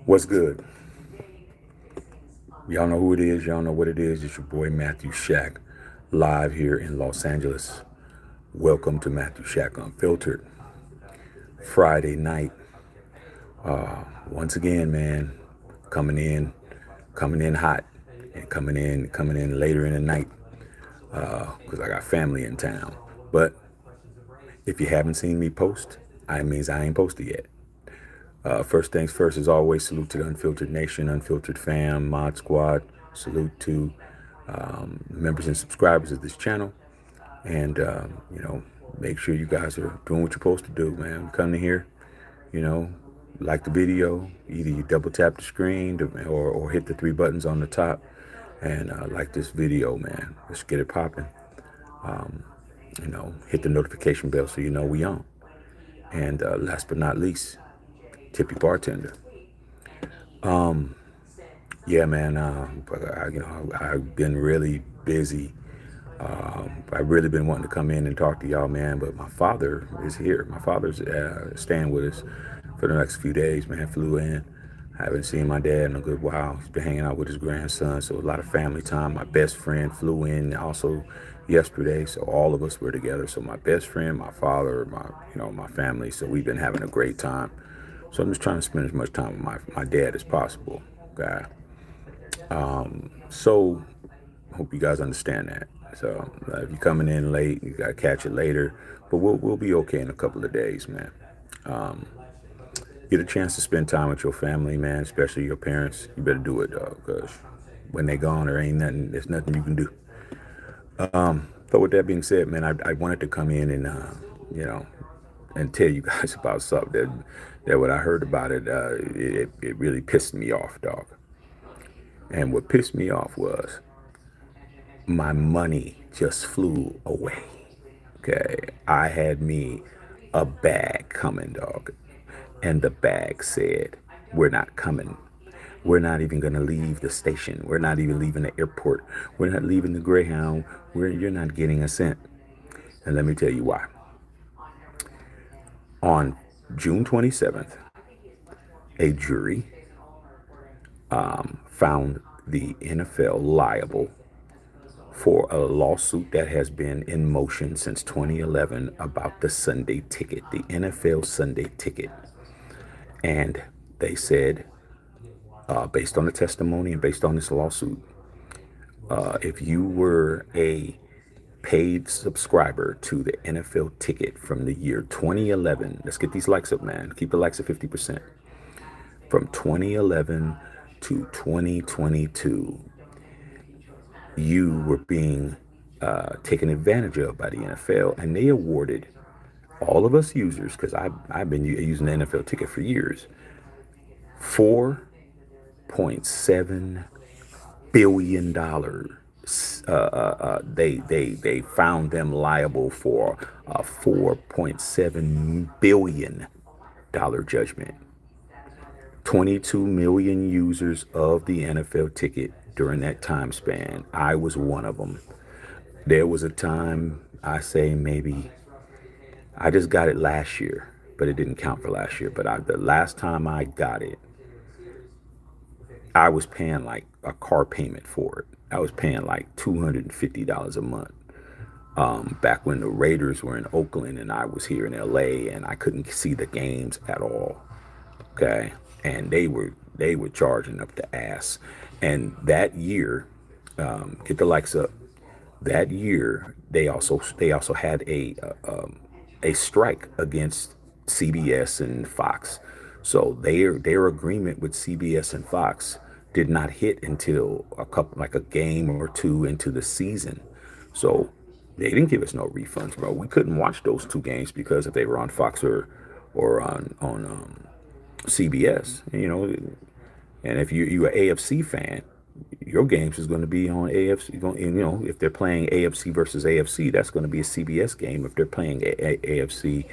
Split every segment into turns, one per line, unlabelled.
What's good? Y'all know who it is. Y'all know what it is. It's your boy Matthew Shack, live here in Los Angeles. Welcome to Matthew Shack Unfiltered. Friday night. Once again, man, coming in, coming in hot, and coming in later in the night. Because I got family in town. But if you haven't seen me post, it means I ain't posted yet. First things first, as always, salute to the Unfiltered Nation, Unfiltered Fam, Mod Squad. Salute to members and subscribers of this channel. And, make sure you guys are doing what you're supposed to do, man. Come to here, you know, like the video. Either you double tap the screen or hit the three buttons on the top and like this video, man. Let's get it popping. Hit the notification bell so you know we on. And last but not least, tip your bartender. Yeah, man. I've been really busy. I've really been wanting to come in and talk to y'all, man. But my father is here. My father's staying with us for the next few days, man. Flew in. I haven't seen my dad in a good while. He's been hanging out with his grandson, so a lot of family time. My best friend flew in also yesterday, so all of us were together. So my best friend, my father, my family. So we've been having a great time. So I'm just trying to spend as much time with my dad as possible. Okay. So hope you guys understand that. So if you're coming in late, you gotta catch it later. But we'll be okay in a couple of days, man. Get a chance to spend time with your family, man, especially your parents. You better do it, dog, because when they gone, there's nothing you can do. But with that being said, man, I wanted to come in and and tell you guys about something that when I heard about it, it really pissed me off, dog. And what pissed me off was my money just flew away. Okay, I had me a bag coming, dog, and the bag said, "We're not coming. We're not even gonna leave the station. We're not even leaving the airport. We're not leaving the Greyhound. You're not getting a cent." And let me tell you why. On June 27th, a jury found the NFL liable for a lawsuit that has been in motion since 2011 about the Sunday ticket, the NFL Sunday ticket. And they said, based on the testimony and based on this lawsuit, if you were a paid subscriber to the NFL ticket from the year 2011, let's get these likes up, man. Keep the likes at 50%. From 2011 to 2022, you were being taken advantage of by the NFL, and they awarded all of us users, because I've been using the NFL ticket for years, $4.7 billion. They found them liable for a $4.7 billion judgment. 22 million users of the NFL ticket during that time span. I was one of them. There was a time, I say maybe, I just got it last year, but it didn't count for last year. But the last time I got it, I was paying like a car payment for it. I was paying like $250 a month. Back when the Raiders were in Oakland and I was here in LA and I couldn't see the games at all. Okay. And they were charging up the ass. And that year, get the likes up. That year, they also had a strike against CBS and Fox. So their agreement with CBS and Fox did not hit until a game or two into the season. So they didn't give us no refunds, bro. We couldn't watch those two games because if they were on Fox or on CBS, and if you're an AFC fan, your games is going to be on AFC. If they're playing AFC versus AFC, that's going to be a CBS game. If they're playing AFC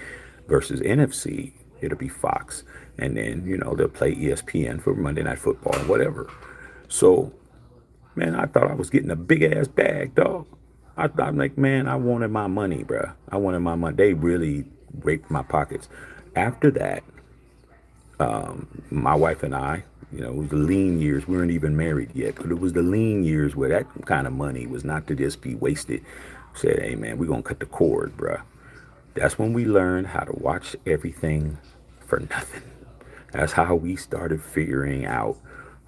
versus NFC, it'll be Fox. And then, they'll play ESPN for Monday Night Football and whatever. So, man, I thought I was getting a big ass bag, dog. I'm like, man, I wanted my money, bruh. I wanted my money. They really raped my pockets. After that, My wife and I, it was the lean years. We weren't even married yet, but it was the lean years where that kind of money was not to just be wasted. Said, hey man, we're gonna cut the cord, bruh. That's when we learned how to watch everything for nothing. That's how we started figuring out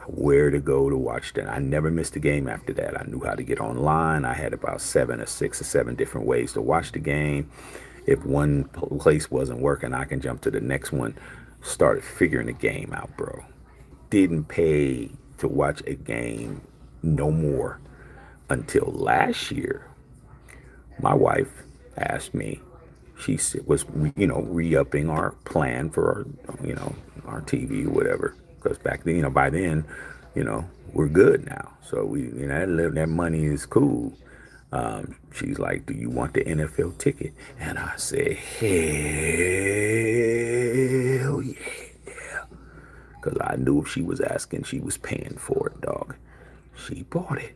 where to go to watch that. I never missed a game after that. I knew how to get online. I had about seven or six or seven different ways to watch the game. If one place wasn't working, I can jump to the next one. Started figuring the game out, bro. Didn't pay to watch a game no more until last year. My wife asked me, was, re-upping our plan for our TV or whatever. Because back then, by then, we're good now. So that money is cool. She's like, do you want the NFL ticket? And I said, hell yeah. Because I knew if she was asking, she was paying for it, dog. She bought it.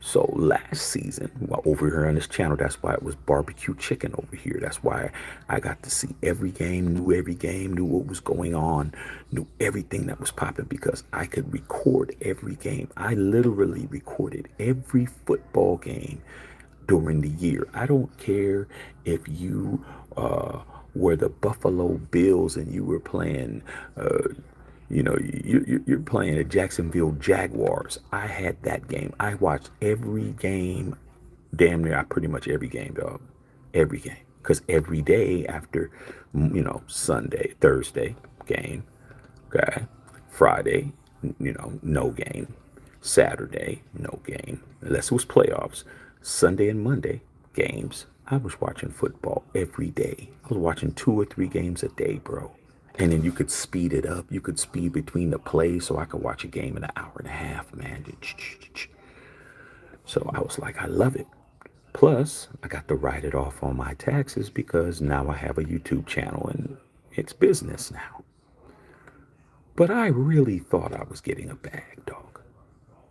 So last season, well, over here on this channel, that's why it was barbecue chicken over here. That's why I got to see every game, knew what was going on, knew everything that was popping because I could record every game. I literally recorded every football game during the year. I don't care if you were the Buffalo Bills and you were playing you're playing the Jacksonville Jaguars. I had that game. I watched every game, damn near, pretty much every game, dog. Every game. Because every day after, Sunday, Thursday, game. Okay. Friday, no game. Saturday, no game. Unless it was playoffs. Sunday and Monday, games. I was watching football every day. I was watching 2 or 3 games a day, bro. And then you could speed it up. You could speed between the plays so I could watch a game in an hour and a half, man. So I was like, I love it. Plus, I got to write it off on my taxes because now I have a YouTube channel and it's business now. But I really thought I was getting a bag, dog.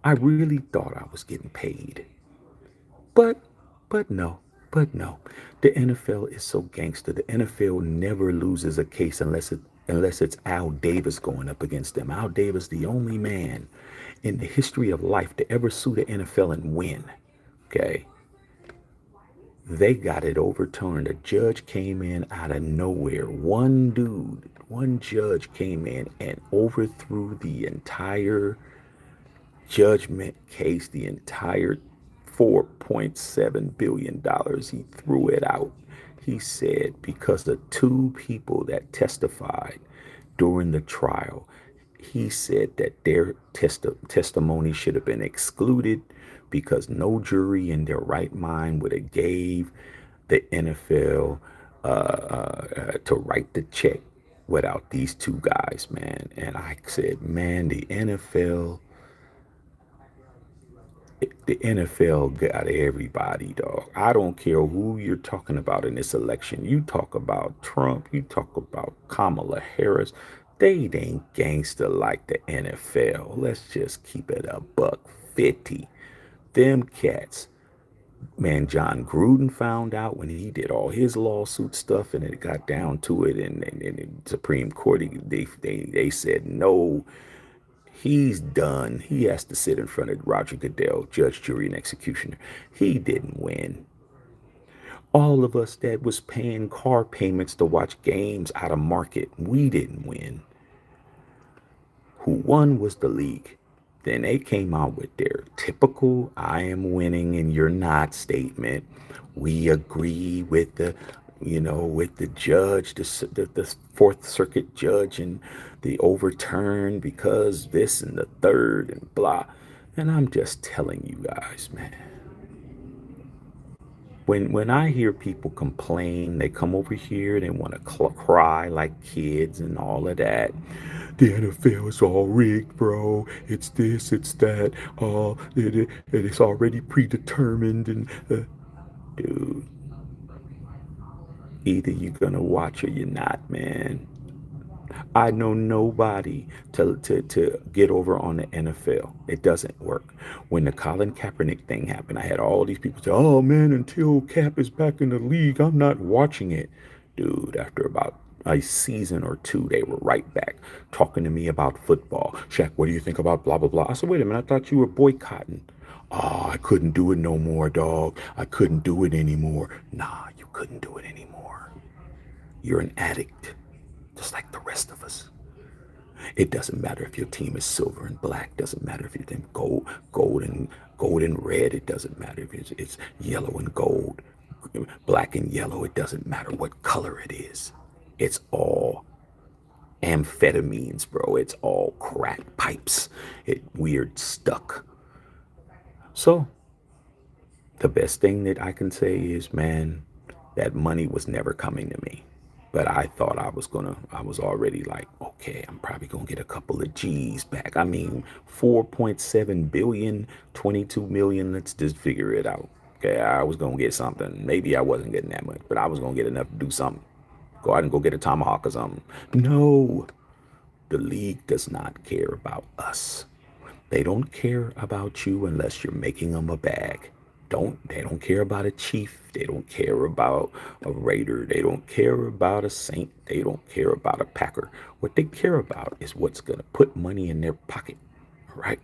I really thought I was getting paid. But, but no. But no, the NFL is so gangster. The NFL never loses a case unless it's Al Davis going up against them. Al Davis, the only man in the history of life to ever sue the NFL and win. Okay. They got it overturned. A judge came in out of nowhere. One judge came in and overthrew the entire judgment case, the entire $4.7 billion. He threw it out. He said because the 2 people that testified during the trial, he said that their testimony should have been excluded because no jury in their right mind would have gave the NFL to write the check without these 2 guys, man. And I said, man, the NFL got everybody, dog. I don't care who you're talking about in this election. You talk about Trump, you talk about Kamala Harris. They ain't gangster like the NFL. Let's just keep it a buck 50. Them cats. Man, John Gruden found out when he did all his lawsuit stuff and it got down to it and the Supreme Court, they said no. He's done. He has to sit in front of Roger Goodell, judge, jury, and executioner. He didn't win. All of us that was paying car payments to watch games out of market, we didn't win. Who won was the league. Then they came out with their typical I am winning and you're not statement. We agree with the judge, the Fourth Circuit judge, and the overturn because this and the third and blah. And I'm just telling you guys, man. When I hear people complain, they come over here, they want to cry like kids and all of that. The NFL is all rigged, bro. It's this, it's that. It's already predetermined. And dude, either you're gonna watch or you're not, man. I know nobody to get over on the NFL. It doesn't work. When the Colin Kaepernick thing happened, I had all these people say, oh man, until Cap is back in the league, I'm not watching it. Dude, after about a season or two, they were right back talking to me about football. Shaq, what do you think about blah, blah, blah? I said, wait a minute, I thought you were boycotting. Oh, I couldn't do it no more, dog. I couldn't do it anymore. Nah, you couldn't do it anymore. You're an addict, just like the rest of us. It doesn't matter if your team is silver and black. Doesn't matter if your team gold and red. It doesn't matter if it's yellow and gold, black and yellow. It doesn't matter what color it is. It's all amphetamines, bro. It's all crack pipes. It weird stuck. So the best thing that I can say is, man, that money was never coming to me. But I thought I was already like, okay, I'm probably gonna get a couple of G's back. I mean, 4.7 billion, 22 million, let's just figure it out. Okay, I was gonna get something. Maybe I wasn't getting that much, but I was gonna get enough to do something. Go out and go get a tomahawk or something. No, the league does not care about us. They don't care about you unless you're making them a bag. They don't care about a chief. They don't care about a raider. They don't care about a saint. They don't care about a packer. What they care about is what's gonna put money in their pocket. All right.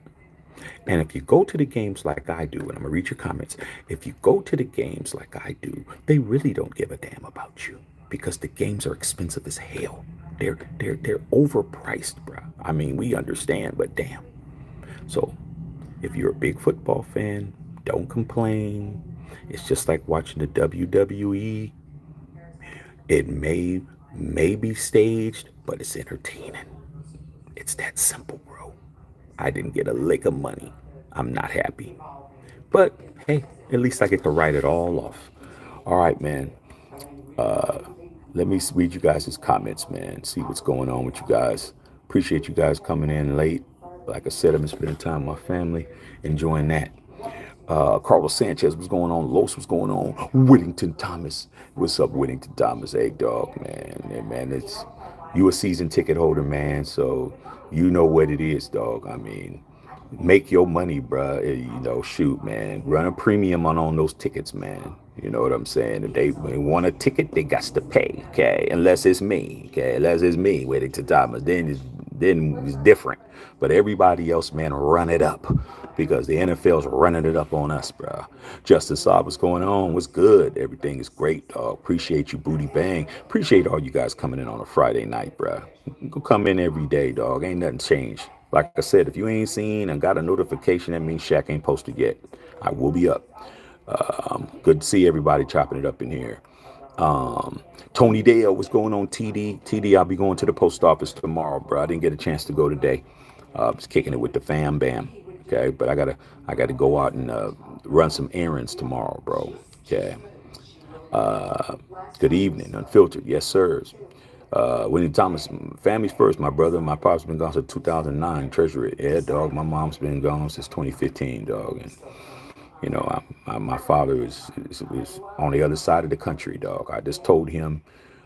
And if you go to the games like I do, and I'm gonna read your comments, if you go to the games like I do, they really don't give a damn about you because the games are expensive as hell. They're overpriced, bro. I mean, we understand, but damn. So if you're a big football fan, don't complain. It's just like watching the WWE. It may be staged, but it's entertaining. It's that simple, bro. I didn't get a lick of money. I'm not happy. But hey, at least I get to write it all off. All right, man. Let me read you guys' comments, man. See what's going on with you guys. Appreciate you guys coming in late. Like I said, I've been spending time with my family, enjoying that. Carlos Sanchez, what's going on? Los, what's going on? Whittington Thomas, what's up, Whittington Thomas? Hey, dog, man. Yeah, man, it's you a season ticket holder, man. So you know what it is, dog. I mean, make your money, bruh. You know, shoot, man. Run a premium on those tickets, man. You know what I'm saying? If they want a ticket, they got to pay, okay? Unless it's me, okay? Unless it's me, Whittington Thomas. Then it's different. But everybody else, man, run it up because the NFL's running it up on us, bro. Justice Saab, what's going on? What's good? Everything is great, dog. Appreciate you, Booty Bang. Appreciate all you guys coming in on a Friday night, bro. Go come in every day, dog. Ain't nothing changed. Like I said, if you ain't seen and got a notification, that means Shaq ain't posted yet. I will be up. Good to see everybody chopping it up in here. Tony Dale, what's going on, TD? TD, I'll be going to the post office tomorrow, bro. I didn't get a chance to go today. Just kicking it with the fam bam. Okay, but I gotta go out and run some errands tomorrow, bro. Okay. Good evening, Unfiltered. Yes, sirs. Winnie Thomas, family's first. My brother and my pop's been gone since 2009. Treasury, yeah, dog. My mom's been gone since 2015, dog. And you know, my father is on the other side of the country, dog. I just told him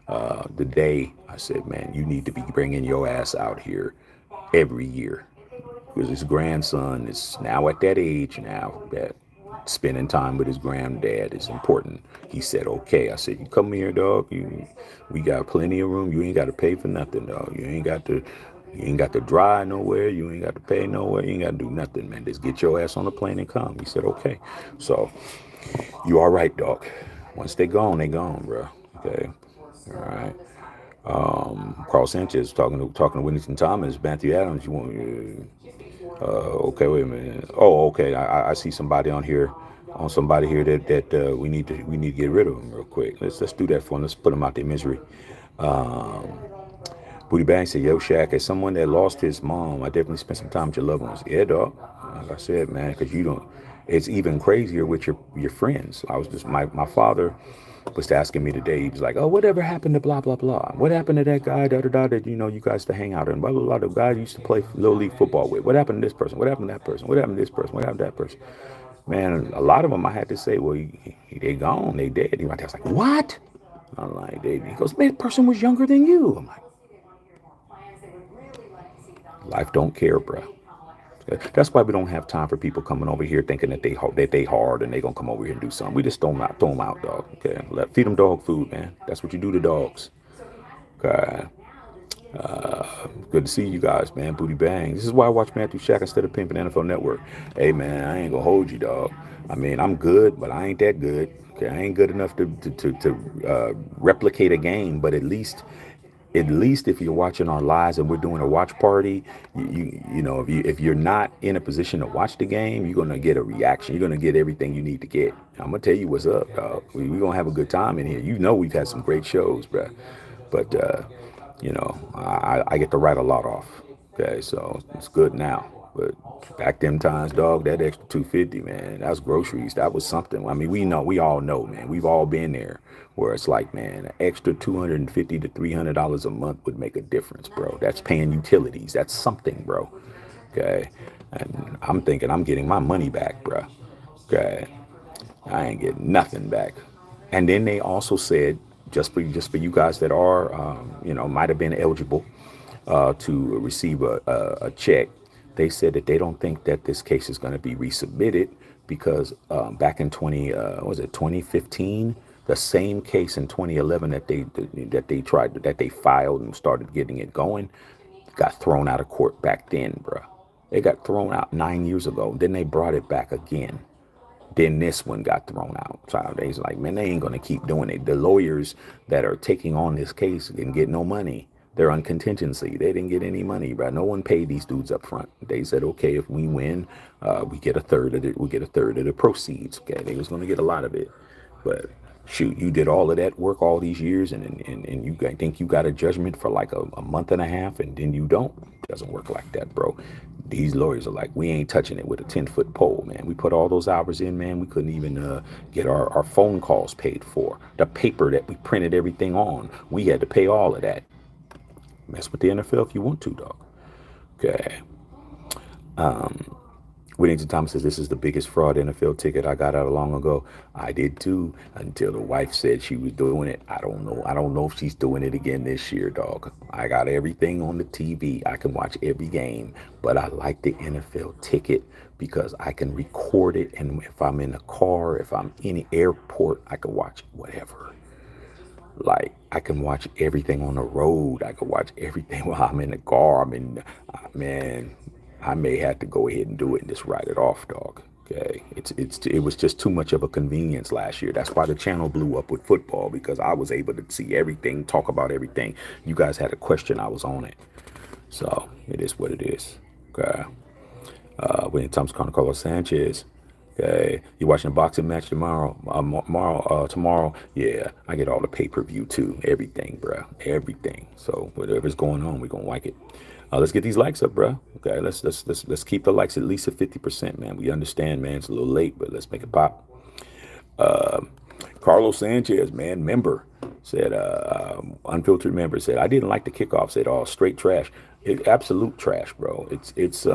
the day, I said, man, you need to be bringing your ass out here every year. Because his grandson is now at that age now that spending time with his granddad is important. He said, okay. I said, you come here, dog. We got plenty of room. You ain't got to pay for nothing, dog. You ain't got to drive nowhere. You ain't got to pay nowhere. You ain't got to do nothing, man. Just get your ass on the plane and come. He said, okay. So you all right, dog. Once they gone, bro. Okay. All right. Carl Sanchez talking to Whittington Thomas, Matthew Adams. You want? Okay, wait a minute. Oh, okay. I see somebody on here, that we need to get rid of them real quick. Let's do that for them. Let's put them out their misery. Booty Bang said, yo, Shaq, as someone that lost his mom, I definitely spent some time with your loved ones. Yeah, dog. Like I said, man, because you don't. It's even crazier with your friends. I was just my father was asking me today. He was like, oh, whatever happened to blah blah blah? What happened to that guy that you guys to hang out and blah blah blah? The guy you used to play little league football with. What happened to this person? What happened to that person? What happened to this person? What happened to that person? Man, a lot of them I had to say, well, they gone, they dead. I was like, what? I'm like, he goes, man, the person was younger than you. I'm like, life don't care, bro. That's why we don't have time for people coming over here thinking that they hard and they gonna come over here and do something. We just throw them out, dog. Okay, feed them dog food, man. That's what you do to dogs. Okay. Good to see you guys, man. Booty bang. This is why I watch Matthew Shack instead of Pimpin' NFL Network. Hey, man, I ain't gonna hold you, dog. I mean, I'm good, but I ain't that good. Okay, I ain't good enough to replicate a game, but at least if you're watching our lives and we're doing a watch party, you know if you're not in a position to watch the game, you're gonna get a reaction. You're gonna get everything you need to get. I'm gonna tell you what's up, dog. We're gonna have a good time in here. You know we've had some great shows, bruh. But I get to write a lot off. Okay, so it's good now. But back them times, dog, that extra 250, man, that's groceries. That was something. I mean, we all know, man. We've all been there where it's like, man, an extra 250 to $300 a month would make a difference, bro. That's paying utilities. That's something, bro. Okay, and I'm thinking I'm getting my money back, bro. Okay, I ain't getting nothing back. And then they also said, just for you guys that are, might have been eligible to receive a check, they said that they don't think that this case is going to be resubmitted because back in 2015, the same case in 2011 that they filed and started getting it going, got thrown out of court back then, bruh. It got thrown out 9 years ago. Then they brought it back again. Then this one got thrown out. So they's like, man, they ain't gonna keep doing it. The lawyers that are taking on this case didn't get no money. They're on contingency. They didn't get any money, bro. No one paid these dudes up front. They said, okay, if we win, we get a third of it. We get a third of the proceeds. Okay, they was gonna get a lot of it, but shoot, you did all of that work all these years, and you think you got a judgment for like a month and a half, and then you don't. Doesn't work like that, bro. These lawyers are like, we ain't touching it with a 10-foot pole, man. We put all those hours in, man. We couldn't even get our phone calls paid for. The paper that we printed everything on, we had to pay all of that. Mess with the NFL if you want to, dog. Okay. Whittington Thomas says, this is the biggest fraud NFL ticket I got out long ago. I did too, until the wife said she was doing it. I don't know. I don't know if she's doing it again this year, dog. I got everything on the TV. I can watch every game, but I like the NFL ticket because I can record it. And if I'm in a car, if I'm in the airport, I can watch whatever. Like, I can watch everything on the road. I can watch everything while I'm in the car. Man, I may have to go ahead and do it and just write it off, dog. Okay, it was just too much of a convenience last year. That's why the channel blew up with football, because I was able to see everything, talk about everything. You guys had a question, I was on it. So it is what it is. Okay. William Thomas, Carlos Sanchez. Okay, you watching a boxing match tomorrow? Tomorrow, yeah, I get all the pay-per-view too, everything, bro, everything. So whatever's going on, we're gonna like it. Let's get these likes up, bro. Okay, let's keep the likes at least at 50%, man. We understand, man, it's a little late, but let's make it pop. Carlos Sanchez, man, member, said, unfiltered member, said, I didn't like the kickoff. Said, oh, straight trash. Absolute trash, bro. It's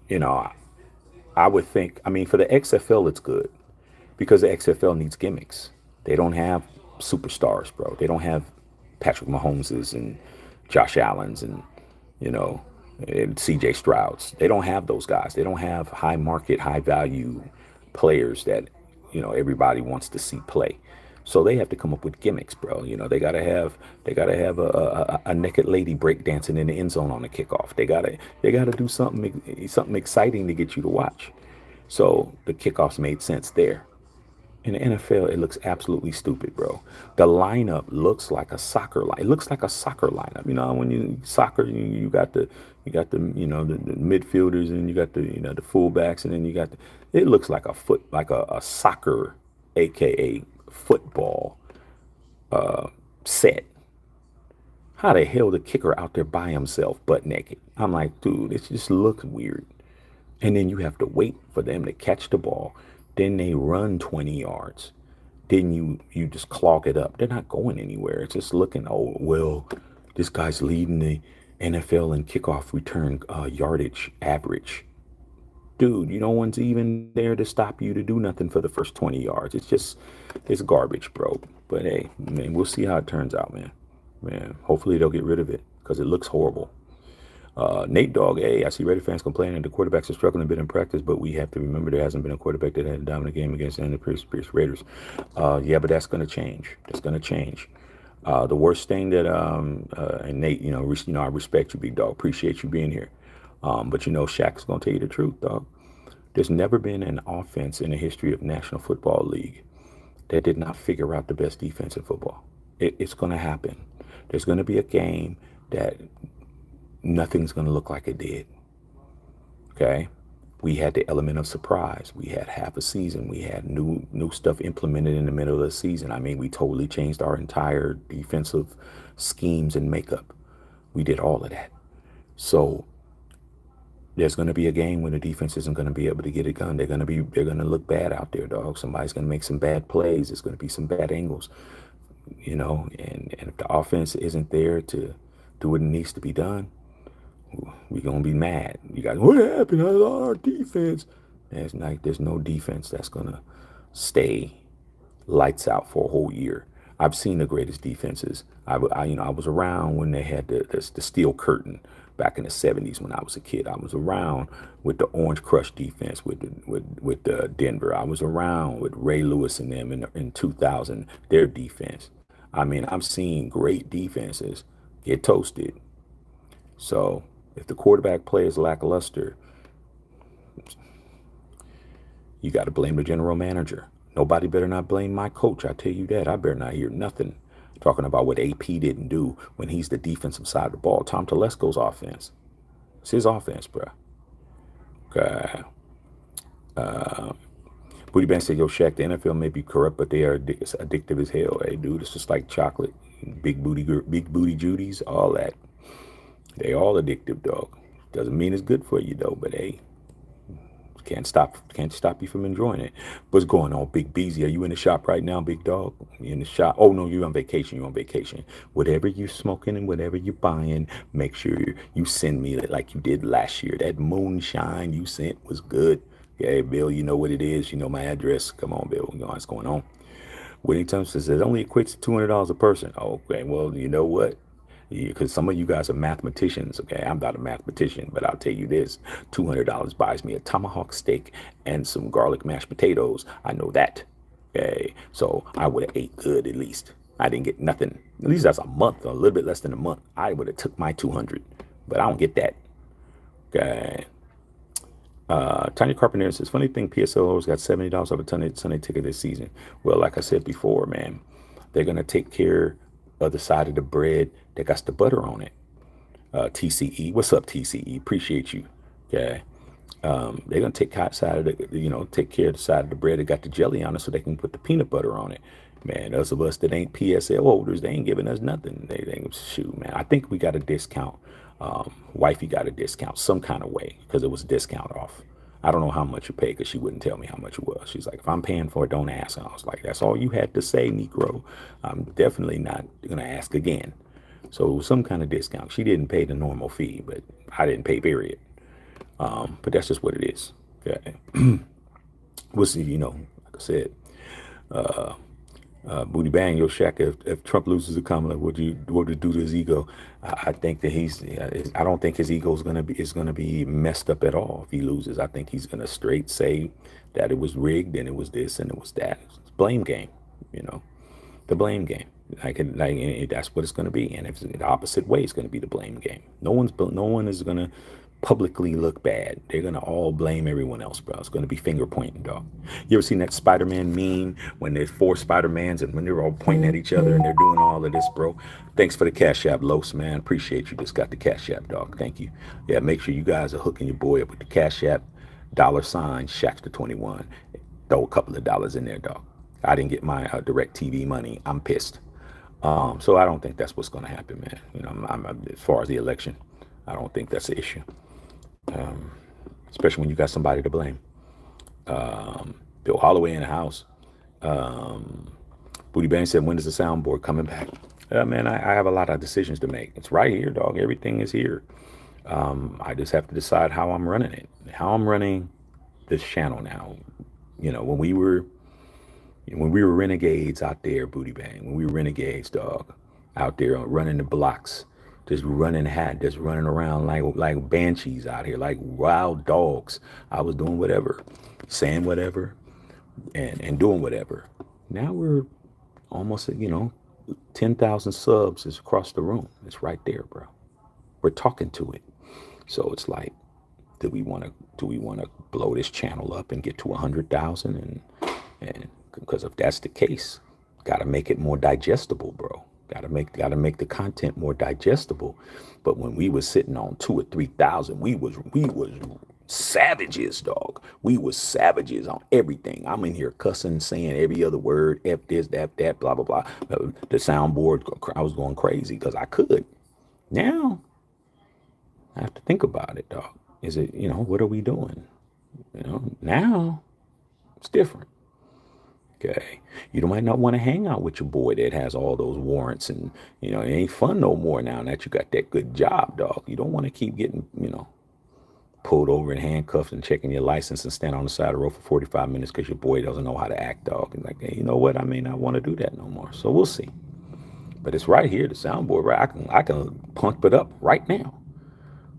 you know, I would think, I mean, for the XFL, it's good because the XFL needs gimmicks. They don't have superstars, bro. They don't have Patrick Mahomeses and Josh Allens and, and CJ Strouds. They don't have those guys. They don't have high market, high value players that, everybody wants to see play. So they have to come up with gimmicks, bro. They gotta have a naked lady break dancing in the end zone on the kickoff. They gotta do something exciting to get you to watch. So the kickoffs made sense there. In the NFL, it looks absolutely stupid, bro. The lineup looks like a soccer line. It looks like a soccer lineup. When you soccer, you got the the midfielders, and you got the fullbacks, and then you got it looks like a soccer, aka football set. How the hell the kicker out there by himself, butt naked? I'm like, dude, it just looks weird. And then you have to wait for them to catch the ball. Then they run 20 yards. Then you just clog it up. They're not going anywhere. It's just looking, oh, well, this guy's leading the NFL in kickoff return yardage average. Dude, no one's even there to stop you to do nothing for the first 20 yards. It's garbage, bro. But hey, man, we'll see how it turns out, man. Hopefully they'll get rid of it because it looks horrible. Nate Dogg, hey, I see Raider fans complaining the quarterbacks are struggling a bit in practice, but we have to remember there hasn't been a quarterback that had a dominant game against the Pierce Raiders. Yeah, but that's going to change. That's going to change. The worst thing that and Nate, I respect you, big dog. Appreciate you being here. But Shaq's gonna tell you the truth, dog. There's never been an offense in the history of National Football League that did not figure out the best defense in football. It's gonna happen. There's gonna be a game that nothing's gonna look like it did. Okay. We had the element of surprise. We had half a season. We had new stuff implemented in the middle of the season. I mean, we totally changed our entire defensive schemes and makeup. We did all of that. So there's going to be a game when the defense isn't going to be able to get it done. They're going to look bad out there, dog. Somebody's going to make some bad plays. There's going to be some bad angles, and if the offense isn't there to do what needs to be done, we're going to be mad. You guys, what happened? I lost our defense. There's no defense that's going to stay lights out for a whole year. I've seen the greatest defenses. I was around when they had the steel curtain back in the 70s when I was a kid. I was around with the Orange Crush defense with Denver. I was around with Ray Lewis and them in 2000, their defense. I mean, I've seen great defenses get toasted. So if the quarterback play is lackluster, you got to blame the general manager. Nobody better not blame my coach. I tell you that. I better not hear nothing talking about what AP didn't do when he's the defensive side of the ball. Tom Telesco's offense. It's his offense, bro. Okay. Booty Band said, yo, Shaq, the NFL may be corrupt, but they are addictive as hell. Hey, dude, it's just like chocolate. Big booty Judies, all that. They all addictive, dog. Doesn't mean it's good for you, though, but hey, can't stop you from enjoying it. What's going on, Big Beezy? Are you in the shop right now, big dog? You in the shop? Oh no, you're on vacation. You're on vacation. Whatever you're smoking and whatever you're buying, make sure you send me it like you did last year. That moonshine you sent was good. Yeah, Bill, you know what it is. You know my address. Come on, Bill. You know what's going on. Whitney Thompson says it only equates to $200 a person. Okay, well, you know what? Because some of you guys are mathematicians, okay? I'm not a mathematician, but I'll tell you this. $200 buys me a tomahawk steak and some garlic mashed potatoes. I know that, okay? So I would have ate good at least. I didn't get nothing. At least that's a month, a little bit less than a month. I would have took my 200, but I don't get that, okay? Tanya Carpenter says, funny thing, PSLO's got $70 off a Sunday ticket this season. Well, like I said before, man, they're going to take care of the side of the bread that got the butter on it. TCE, what's up, TCE? Appreciate you. Okay. They're going to take take care of the side of the bread that got the jelly on it so they can put the peanut butter on it. Man, those of us that ain't PSL holders, they ain't giving us nothing. They ain't, shoot, man. I think we got a discount. Wifey got a discount some kind of way because it was a discount off. I don't know how much you pay because she wouldn't tell me how much it was. She's like, if I'm paying for it, don't ask. And I was like, that's all you had to say, Negro. I'm definitely not going to ask again. So it was some kind of discount. She didn't pay the normal fee, but I didn't pay, period. But that's just what it is. Okay. We'll see, like I said. Booty Bang, yo, Shaq, if Trump loses the Kamala, what would it do to his ego? I think that I don't think his ego is gonna be messed up at all if he loses. I think he's gonna straight say that it was rigged and it was this and it was that. It's blame game, the blame game. That's what it's gonna be. And if it's the opposite way, it's gonna be the blame game. No one is gonna publicly look bad. They're gonna all blame everyone else, bro. It's gonna be finger pointing, dog. You ever seen that Spider-Man meme when there's 4 Spider-Mans and when they're all pointing at each other and they're doing all of this, bro? Thanks for the Cash App, Los, man. Appreciate you. Just got the Cash App, dog. Thank you. Yeah, make sure you guys are hooking your boy up with the Cash App, $ Shaq's the 21. Throw a couple of dollars in there, dog. I didn't get my direct TV money. I'm pissed. So I don't think that's what's gonna happen, man. I'm as far as the election, I don't think that's an issue. Especially when you got somebody to blame. Bill Holloway in the house. Booty Bang said, when is the soundboard coming back? Man, I have a lot of decisions to make. It's right here, dog. Everything is here. I just have to decide how I'm running it. How I'm running this channel now. When we were renegades out there, Booty Bang, when we were renegades, dog, out there running the blocks, just running around like banshees out here, like wild dogs. I was doing whatever, saying whatever, and doing whatever. Now we're almost, 10,000 subs is across the room. It's right there, bro. We're talking to it. So it's like, do we want to blow this channel up and get to 100,000? And because if that's the case, got to make it more digestible, bro. Got to make the content more digestible. But when we was sitting on 2 or 3,000, we was savages, dog. We was savages on everything. I'm in here cussing, saying every other word, F this, that, blah, blah, blah. The soundboard, I was going crazy because I could. Now, I have to think about it, dog. Is it, what are we doing? Now it's different. Okay. You might not want to hang out with your boy that has all those warrants and, it ain't fun no more now that you got that good job, dog. You don't want to keep getting, pulled over and handcuffed and checking your license and stand on the side of the road for 45 minutes because your boy doesn't know how to act, dog. And like, hey, you know what? I may not want to do that no more. So we'll see. But it's right here, the soundboard, right? I can pump it up right now.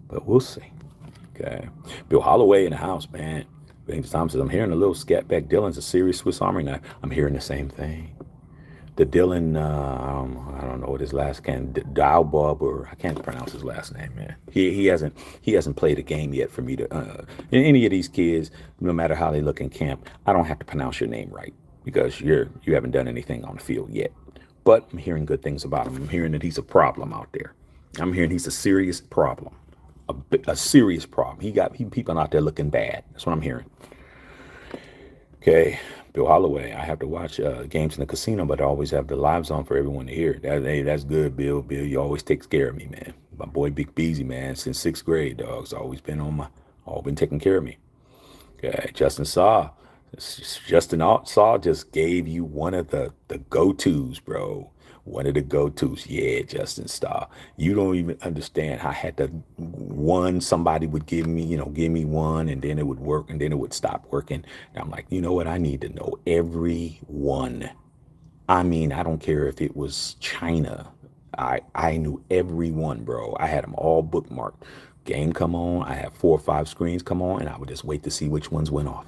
But we'll see. Okay. Bill Holloway in the house, man. James Thompson, I'm hearing a little scat back. Dylan's a serious Swiss Army knife. I'm hearing the same thing. The Dylan, I don't know what his last name, Dialbob, or I can't pronounce his last name, man. He hasn't played a game yet for me to. Any of these kids, no matter how they look in camp, I don't have to pronounce your name right because you haven't done anything on the field yet. But I'm hearing good things about him. I'm hearing that he's a problem out there. I'm hearing he's a serious problem. A serious problem. He people out there looking bad. That's what I'm hearing. Okay, Bill Holloway. I have to watch games in the casino, but I always have the lives on for everyone to hear. Hey, that's good, Bill. Bill, you always take care of me, man. My boy Big Beezy, man, since 6th grade, dog's always been taking care of me. Okay, Justin Saw just gave you one of the go-tos, bro. One of the go-tos. Yeah, Justin Starr. You don't even understand how I had to somebody would give me one and then it would work and then it would stop working. And I'm like, you know what? I need to know every one. I mean, I don't care if it was China. I knew every one, bro. I had them all bookmarked. Game come on. I have 4 or 5 screens come on and I would just wait to see which ones went off.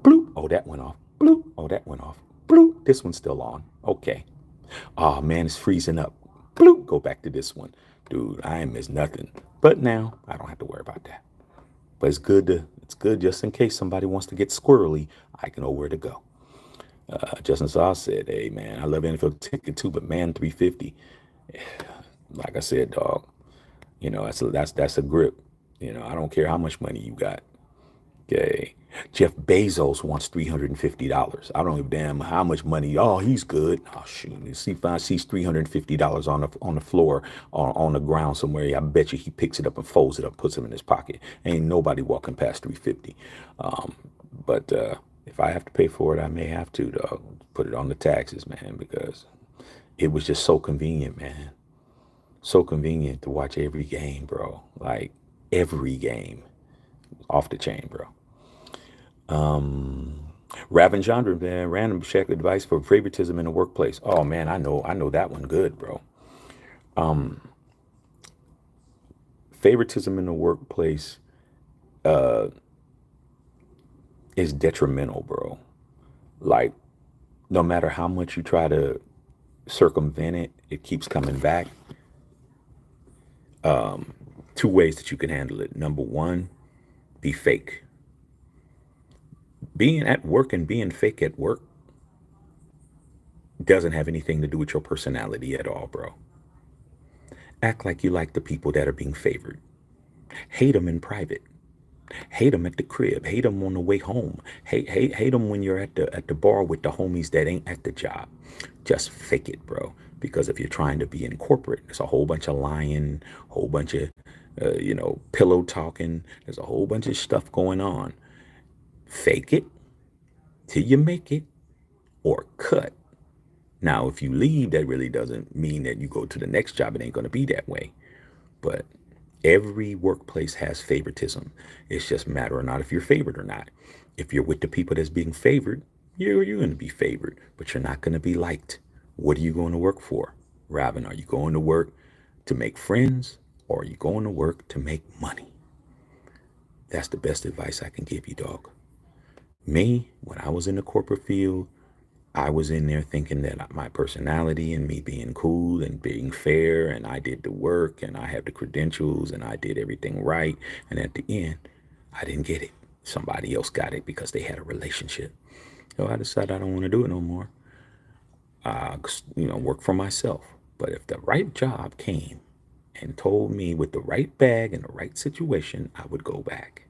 Bloop. Oh, that went off. Bloop. Oh, that went off. Bloop. This one's still on. Okay. Oh man, it's freezing up. Bloop, go back to this one. Dude, I ain't missed nothing. But now I don't have to worry about that. But it's good just in case somebody wants to get squirrely, I can know where to go. Justin Saw said, hey man, I love NFL ticket too, but man, 350. Like I said, dog, that's a grip. I don't care how much money you got. Okay. Jeff Bezos wants $350. I don't give a damn how much money. Oh, he's good. Oh shoot. If I sees $350 on the floor on the ground somewhere, I bet you he picks it up and folds it up, puts it in his pocket. Ain't nobody walking past 350. But if I have to pay for it, I may have to, dog. Put it on the taxes, man, because it was just so convenient, man. So convenient to watch every game, bro. Like every game. Off the chain, bro. Ravin Chandra, man, random check advice for favoritism in the workplace. Oh man, I know that one good, bro. Favoritism in the workplace is detrimental, bro. Like, no matter how much you try to circumvent it, it keeps coming back. 2 ways that you can handle it. Number 1, be fake. Being at work and being fake at work doesn't have anything to do with your personality at all, bro. Act like you like the people that are being favored. Hate them in private. Hate them at the crib. Hate them on the way home. Hate them when you're at the bar with the homies that ain't at the job. Just fake it, bro. Because if you're trying to be in corporate, there's a whole bunch of lying, whole bunch of pillow talking. There's a whole bunch of stuff going on. Fake it till you make it or cut. Now, if you leave, that really doesn't mean that you go to the next job. It ain't going to be that way. But every workplace has favoritism. It's just a matter of not if you're favored or not. If you're with the people that's being favored, you're going to be favored, but you're not going to be liked. What are you going to work for? Robin, are you going to work to make friends or are you going to work to make money? That's the best advice I can give you, dog. Me, when I was in the corporate field, I was in there thinking that my personality and me being cool and being fair and I did the work and I have the credentials and I did everything right. And at the end, I didn't get it. Somebody else got it because they had a relationship. So I decided I don't want to do it no more. Work for myself. But if the right job came and told me with the right bag and the right situation, I would go back.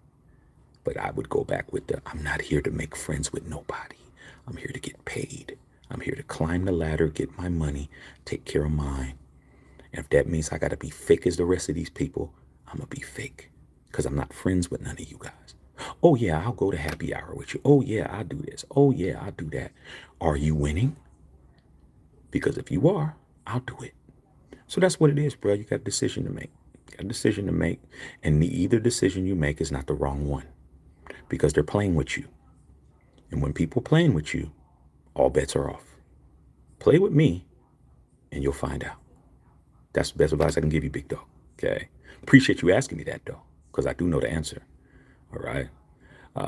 But I would go back with I'm not here to make friends with nobody. I'm here to get paid. I'm here to climb the ladder, get my money, take care of mine. And if that means I got to be fake as the rest of these people, I'm going to be fake because I'm not friends with none of you guys. Oh, yeah, I'll go to happy hour with you. Oh, yeah, I'll do this. Oh, yeah, I'll do that. Are you winning? Because if you are, I'll do it. So that's what it is, bro. You got a decision to make. You got a decision to make. And either decision you make is not the wrong one because they're playing with you. And when people playing with you, all bets are off. Play with me and you'll find out. That's the best advice I can give you, big dog. Okay. Appreciate you asking me that, though, because I do know the answer. All right.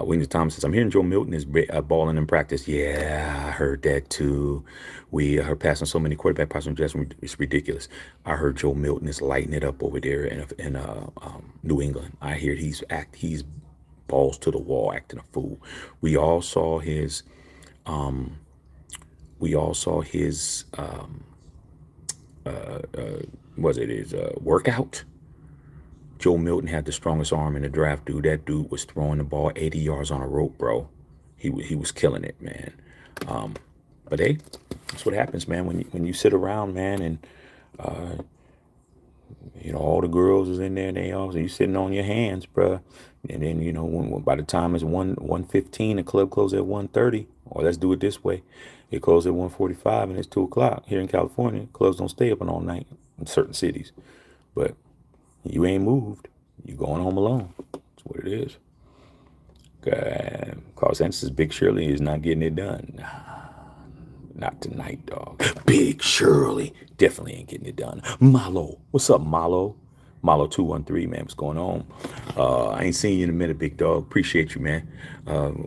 William Thomas says, I'm hearing Joe Milton is balling in practice. Yeah, I heard that too. We are passing so many quarterback passes from Justin. It's ridiculous. I heard Joe Milton is lighting it up over there in New England. I hear he's balls to the wall, acting a fool. We all saw his workout. Joe Milton had the strongest arm in the draft, dude. That dude was throwing the ball 80 yards on a rope, bro. He was killing it, man. But hey, that's what happens, man. When you sit around, man, and all the girls is in there, and you sitting on your hands, bro. And then when by the time it's 1:15, the club closes at 1:30. Or let's do it this way: it closes at 1:45, and it's 2 o'clock here in California. Clubs don't stay open all night in certain cities, but you ain't moved. You going home alone. That's what it is. Okay. Carl says Big Shirley is not getting it done. Not tonight, dog. Big Shirley definitely ain't getting it done. Malo, what's up, Malo? Malo 213, man, what's going on? I ain't seen you in a minute, big dog. Appreciate you, man.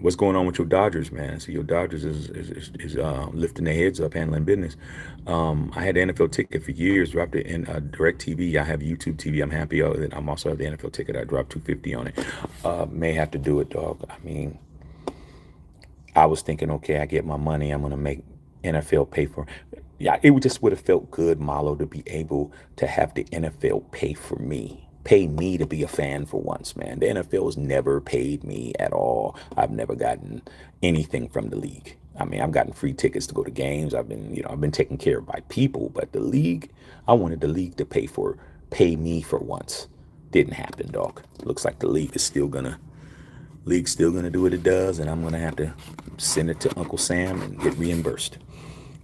What's going on with your Dodgers, man? I see your Dodgers is lifting their heads up, handling business. I had the NFL ticket for years, dropped it in Direct TV. I have YouTube TV. I'm happy of it. I'm also have the NFL ticket. I dropped $250 on it. May have to do it, dog. I mean, I was thinking, okay, I get my money. I'm gonna make NFL pay for. Yeah, it just would have felt good, Malo, to be able to have the NFL pay me to be a fan for once, man. The NFL has never paid me at all. I've never gotten anything from the league. I mean, I've gotten free tickets to go to games. I've been taken care of by people, but the league, I wanted the league to pay me for once. Didn't happen, dog. Looks like the league's still gonna do what it does, and I'm gonna have to send it to Uncle Sam and get reimbursed.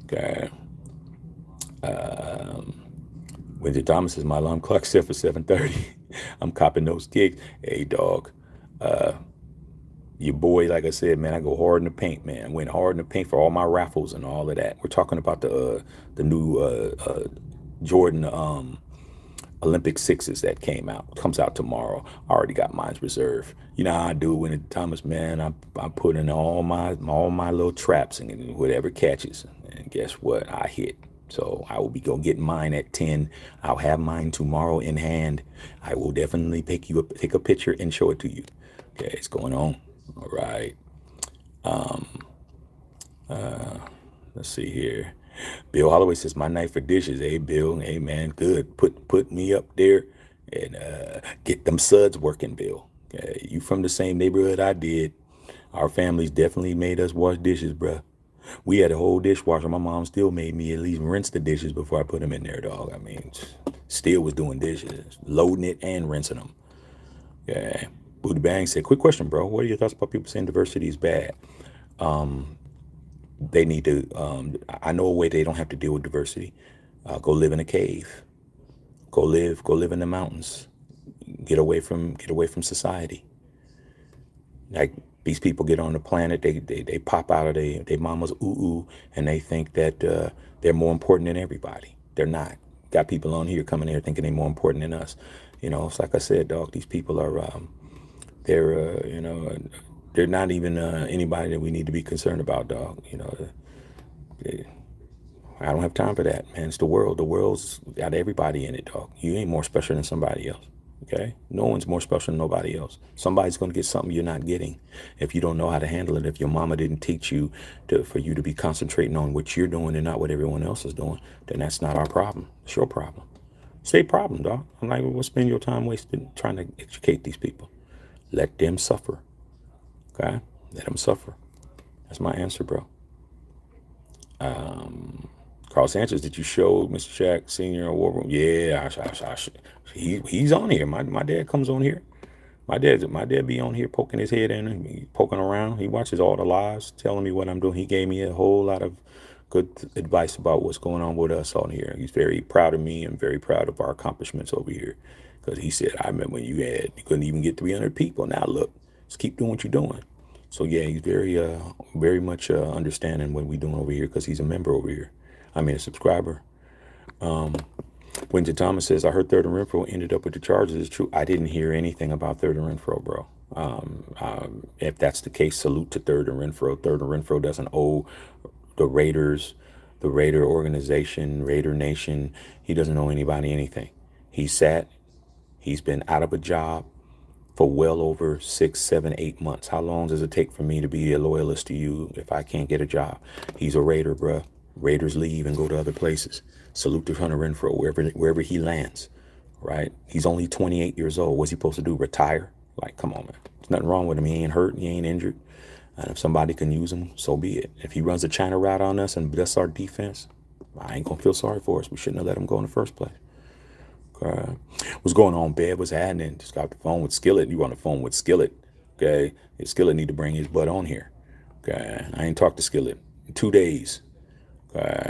Okay. Winter Thomas says my alarm clock set for 7:30. I'm copping those gigs. Hey, dog. Your boy, like I said, man, I go hard in the paint, man. Went hard in the paint for all my raffles and all of that. We're talking about the new Jordan Olympic sixes that comes out tomorrow. I already got mine reserved. You know how I do when it Thomas, man. I put in all my little traps and whatever catches, and guess what? I hit. So I will be go get mine at 10. I'll have mine tomorrow in hand. I will definitely take a picture and show it to you. Okay, it's going on. All right. Let's see here. Bill Holloway says my night for dishes. Hey, Bill. Hey, man. Good. Put me up there and get them suds working, Bill. Okay, you from the same neighborhood I did. Our families definitely made us wash dishes, bruh. We had a whole dishwasher. My mom still made me at least rinse the dishes before I put them in there, dog. I mean, still was doing dishes, loading it and rinsing them. Yeah. Booty Bang said, quick question, bro. What are your thoughts about people saying diversity is bad? They need to, I know a way they don't have to deal with diversity. Go live in a cave. Go live in the mountains. Get away from society. Like, these people get on the planet, they pop out of their mama's ooh, and they think that they're more important than everybody. They're not. Got people on here coming here thinking they're more important than us. It's like I said, dog, these people are, they're not even anybody that we need to be concerned about, dog. Eh, I don't have time for that, man. It's the world. The world's got everybody in it, dog. You ain't more special than somebody else. Okay? No one's more special than nobody else. Somebody's gonna get something you're not getting if you don't know how to handle it. If your mama didn't teach you for you to be concentrating on what you're doing and not what everyone else is doing, then that's not our problem. It's your problem. It's their problem, dog. I'm like, well, spend your time wasted trying to educate these people. Let them suffer. Okay? Let them suffer. That's my answer, bro. Carl Sanchez, did you show Mr. Shaq Senior in War Room? Yeah, he's on here. My dad comes on here. My dad be on here poking his head in and poking around. He watches all the lives, telling me what I'm doing. He gave me a whole lot of good advice about what's going on with us on here. He's very proud of me and very proud of our accomplishments over here. Because he said, I remember when you couldn't even get 300 people. Now look, just keep doing what you're doing. So yeah, he's very much understanding what we're doing over here because he's a member over here. I mean, a subscriber. Winter Thomas says, I heard Third and Renfro ended up with the Chargers. It's true. I didn't hear anything about Third and Renfro, bro. If that's the case, salute to Third and Renfro. Third and Renfro doesn't owe the Raiders, the Raider organization, Raider Nation. He doesn't owe anybody anything. He's been out of a job for well over 6, 7, 8 months. How long does it take for me to be a loyalist to you if I can't get a job? He's a Raider, bruh. Raiders leave and go to other places. Salute to Hunter Renfro wherever he lands, right? He's only 28 years old. What's he supposed to do? Retire? Like, come on, man. There's nothing wrong with him. He ain't hurt. He ain't injured. And if somebody can use him, so be it. If he runs a China route on us and that's our defense, I ain't gonna feel sorry for us. We shouldn't have let him go in the first place. What's going on, Bev? What's happening? Just got off the phone with Skillet. You on the phone with Skillet. Okay. Skillet need to bring his butt on here. Okay. I ain't talked to Skillet in 2 days.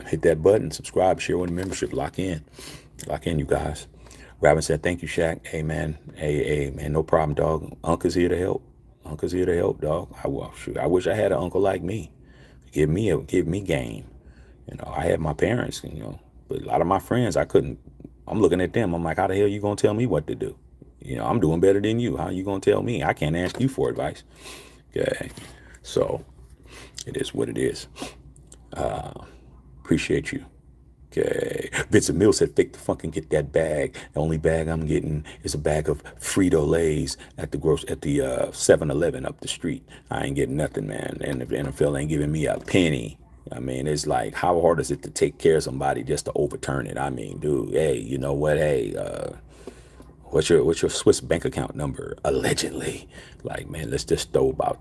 Hit that button, subscribe, share with the membership, lock in. Lock in, you guys. Robin said, thank you, Shaq. Hey, man. Hey, man, no problem, dog. Uncle's here to help. Uncle's here to help, dog. I wish I had an uncle like me. Give me game. I had my parents, but a lot of my friends, I couldn't. I'm looking at them. I'm like, how the hell you gonna tell me what to do? I'm doing better than you. How you gonna tell me? I can't ask you for advice. Okay. So it is what it is. Appreciate you. Okay. Vincent Mills said, fake the funk and get that bag. The only bag I'm getting is a bag of Frito-Lays at the 7-Eleven up the street. I ain't getting nothing, man. And the NFL ain't giving me a penny. I mean, it's like, how hard is it to take care of somebody just to overturn it? I mean, dude, hey, you know what? Hey, what's your Swiss bank account number? Allegedly. Like, man, let's just throw about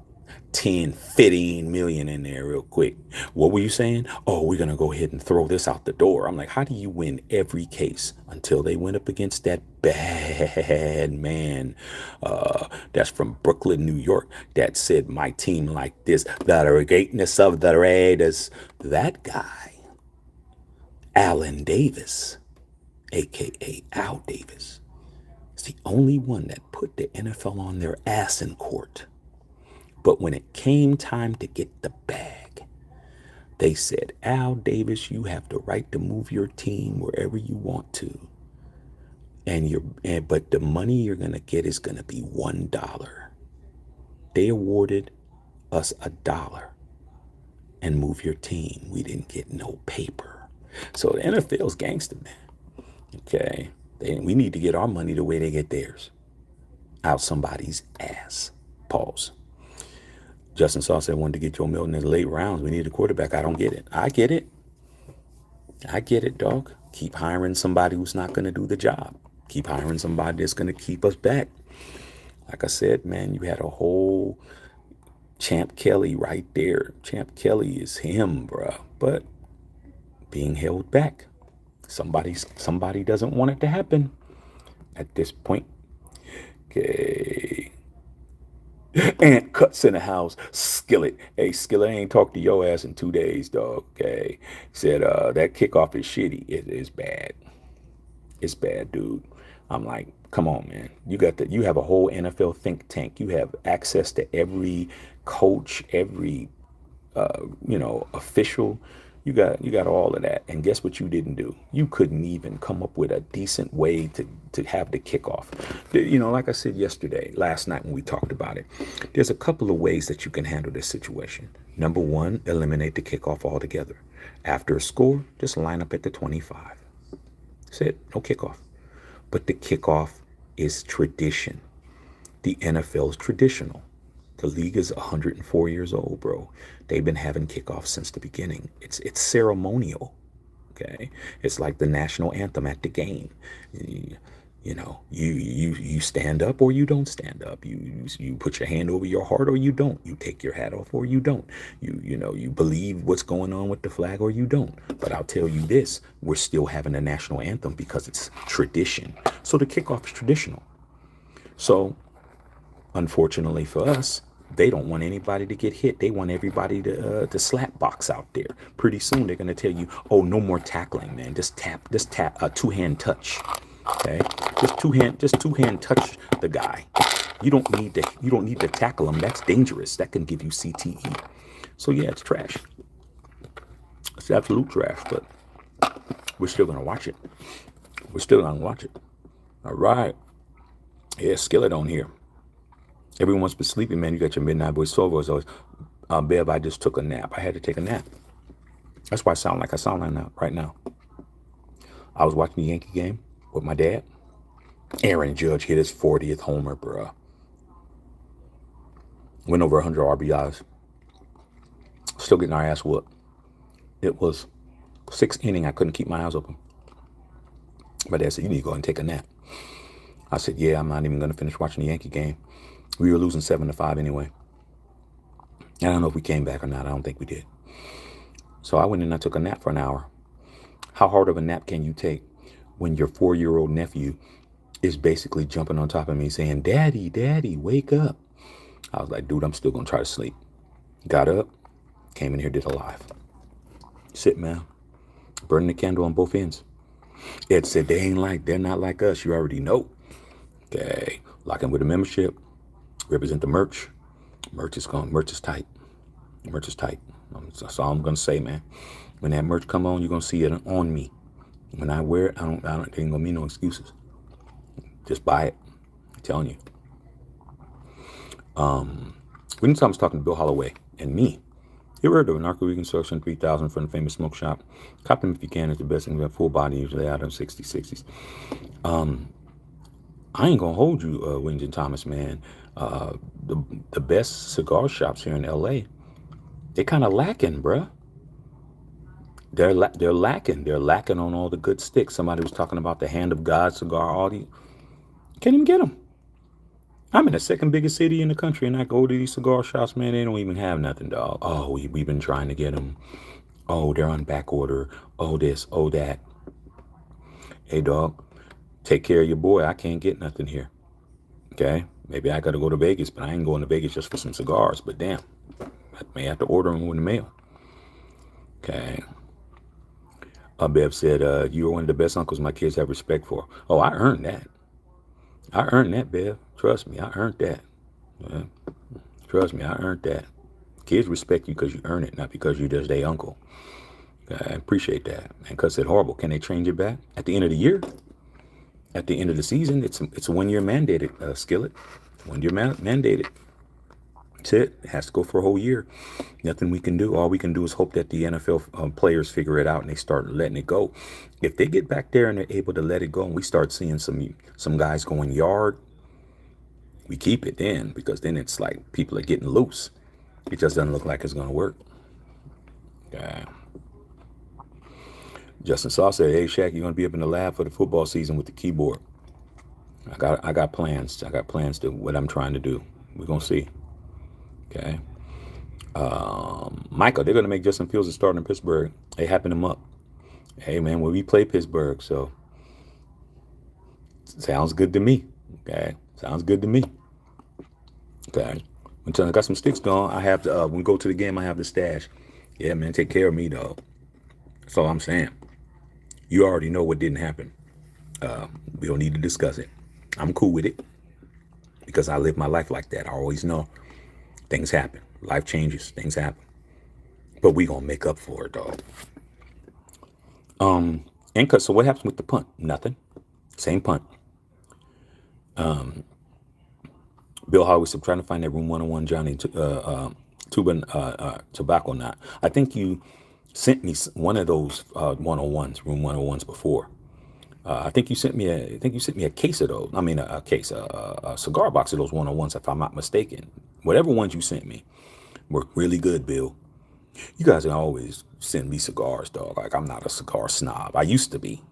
10, 15 million in there real quick. What were you saying? Oh, we're going to go ahead and throw this out the door. I'm like, how do you win every case until they went up against that bad man that's from Brooklyn, New York, that said my team like this, the greatness of the Raiders. That guy, Alan Davis, a.k.a. Al Davis, is the only one that put the NFL on their ass in court. But when it came time to get the bag, they said, Al Davis, you have the right to move your team wherever you want to. But the money you're going to get is going to be $1. They awarded us $1 and move your team. We didn't get no paper. So the NFL's gangster, man. Okay. We need to get our money the way they get theirs. Out somebody's ass. Pause. Justin Saw said, wanted to get Joe Milton in the late rounds. We need a quarterback. I don't get it. I get it, dog. Keep hiring somebody who's not going to do the job. Keep hiring somebody that's going to keep us back. Like I said, man, you had a whole Champ Kelly right there. Champ Kelly is him, bruh. But being held back. Somebody doesn't want it to happen at this point. Okay. Ant cuts in the house. Skillet. Hey, Skillet, I ain't talked to your ass in 2 days, dog. Okay. Said that kickoff is shitty. It is bad. It's bad, dude. I'm like, come on, man. You have a whole NFL think tank. You have access to every coach, every official. You got all of that. And guess what you didn't do? You couldn't even come up with a decent way to have the kickoff. Like I said last night when we talked about it, there's a couple of ways that you can handle this situation. Number one, eliminate the kickoff altogether. After a score, just line up at the 25. That's it. No kickoff. But the kickoff is tradition. The NFL is traditional. The league is 104 years old, bro. They've been having kickoffs since the beginning. It's ceremonial. Okay, it's like the national anthem at the game. You stand up or you don't stand up. You put your hand over your heart or you don't. You take your hat off or you don't. You believe what's going on with the flag or you don't. But I'll tell you this: we're still having a national anthem because it's tradition. So the kickoff is traditional. So unfortunately for us, they don't want anybody to get hit. They want everybody to slap box out there. Pretty soon they're gonna tell you, oh, no more tackling, man. Just tap, a two-hand touch. Okay, just two-hand touch the guy. You don't need to tackle him. That's dangerous. That can give you CTE. So yeah, it's trash. It's absolute trash. But we're still gonna watch it. All right. Yeah, Skillet on here. Everyone's been sleeping, man. You got your midnight voice, soul voice. Always, Bev, I just took a nap. I had to take a nap. That's why I sound like right now. I was watching the Yankee game with my dad. Aaron Judge hit his 40th homer, bruh. Went over 100 RBIs. Still getting our ass whooped. It was 6th inning. I couldn't keep my eyes open. My dad said, you need to go and take a nap. I said, yeah, I'm not even going to finish watching the Yankee game. We were losing 7-5 anyway. I don't know if we came back or not. I don't think we did. So I went in and I took a nap for an hour. How hard of a nap can you take when your 4-year-old nephew is basically jumping on top of me saying, Daddy, Daddy, wake up. I was like, dude, I'm still going to try to sleep. Got up, came in here, did a live. Sit, man. Burning the candle on both ends. Ed said, they're not like us. You already know. Okay. Lock in with a membership. Represent the merch. Merch is tight. Merch is tight. That's all I'm gonna say, man. When that merch come on, you're gonna see it on me. When I wear it, there ain't gonna be no excuses. Just buy it. I'm telling you. One time I was talking to Bill Holloway and me. You ever heard of Narco Reconstruction 3000 from the famous smoke shop? Cop them if you can. It's the best thing. Full body, usually out of 60s. I ain't gonna hold you, Wington Thomas, man. The best cigar shops here in LA, they kind of lacking, bruh. They're lacking. They're lacking on all the good sticks. Somebody was talking about the Hand of God cigar. All the can't even get them. I'm in the second biggest city in the country, and I go to these cigar shops, man. They don't even have nothing, dog. Oh, we've been trying to get them. Oh, they're on back order. Oh, this. Oh, that. Hey, dog. Take care of your boy. I can't get nothing here. Okay? Maybe I got to go to Vegas, but I ain't going to Vegas just for some cigars. But damn, I may have to order them in the mail. Okay. Bev said, you are one of the best uncles my kids have respect for. Oh, I earned that. Bev. Trust me, I earned that. Yeah. Trust me, I earned that. Kids respect you because you earn it, not because you're just their uncle. Okay? I appreciate that. And because it's horrible. Can they change it back? At the end of the year? At the end of the season, it's a 1 year mandated, Skillet. 1 year mandated. That's it. It has to go for a whole year. Nothing we can do. All we can do is hope that the NFL players figure it out and they start letting it go. If they get back there and they're able to let it go and we start seeing some guys going yard, we keep it then, because then it's like people are getting loose. It just doesn't look like it's going to work. Yeah. Justin Saw said, hey, Shaq, you're going to be up in the lab for the football season with the keyboard. I got plans. I got plans to what I'm trying to do. We're going to see. Okay. Michael, they're going to make Justin Fields a starter in Pittsburgh. They happen him up. Hey, man, well, we play Pittsburgh, so sounds good to me. Okay. Sounds good to me. Okay. Until I got some sticks gone, I have to, when we go to the game, I have the stash. Yeah, man, take care of me, dog. That's all I'm saying. You already know what didn't happen. We don't need to discuss it. I'm cool with it because I live my life like that. I always know things happen. Life changes. Things happen. But we going to make up for it, dog. And cause so what happens with the punt? Nothing. Same punt. Bill Howard was trying to find that room 101 Johnny Tuba tobacco knot. I think you sent me one of those 101s, room 101s before. I think you sent me a case of those. I mean, a case, a cigar box of those 101s, if I'm not mistaken. Whatever ones you sent me were really good, Bill. You guys can always send me cigars, dog. Like, I'm not a cigar snob. I used to be.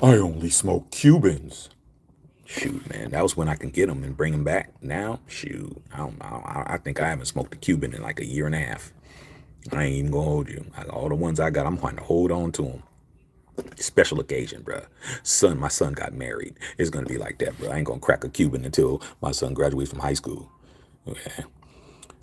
I only smoke Cubans. Shoot, man, that was when I can get them and bring them back. Now, shoot, I don't know. I think I haven't smoked a Cuban in like a year and a half. I ain't even gonna hold you. All the ones I got, I'm trying to hold on to them. Special occasion, bro. My son got married. It's gonna be like that, bro. I ain't gonna crack a Cuban until my son graduates from high school. Okay.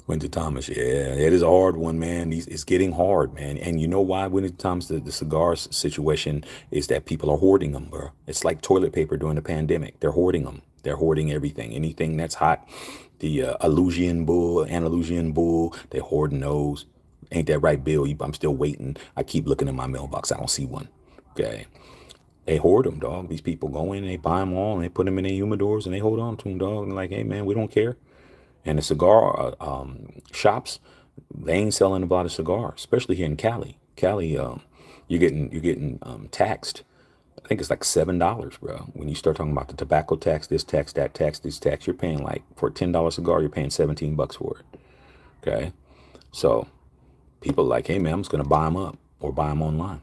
Winter Thomas, yeah, it is a hard one, man. It's getting hard, man. And you know why? Winter Thomas, the cigars situation is that people are hoarding them, bro. It's like toilet paper during the pandemic. They're hoarding them. They're hoarding everything. Anything that's hot, the Andalusian bull, they're hoarding those. Ain't that right, Bill? I'm still waiting. I keep looking in my mailbox. I don't see one. Okay. They hoard them, dog. These people go in, they buy them all, and they put them in their humidors, and they hold on to them, dog. And like, hey, man, we don't care. And the cigar shops, they ain't selling a lot of cigars, especially here in Cali. Cali, you're getting taxed. I think it's like $7, bro. When you start talking about the tobacco tax, this tax, that tax, this tax, you're paying like for a $10 cigar, you're paying 17 bucks for it. Okay, so people are like, hey man, I'm just gonna buy them up or buy them online.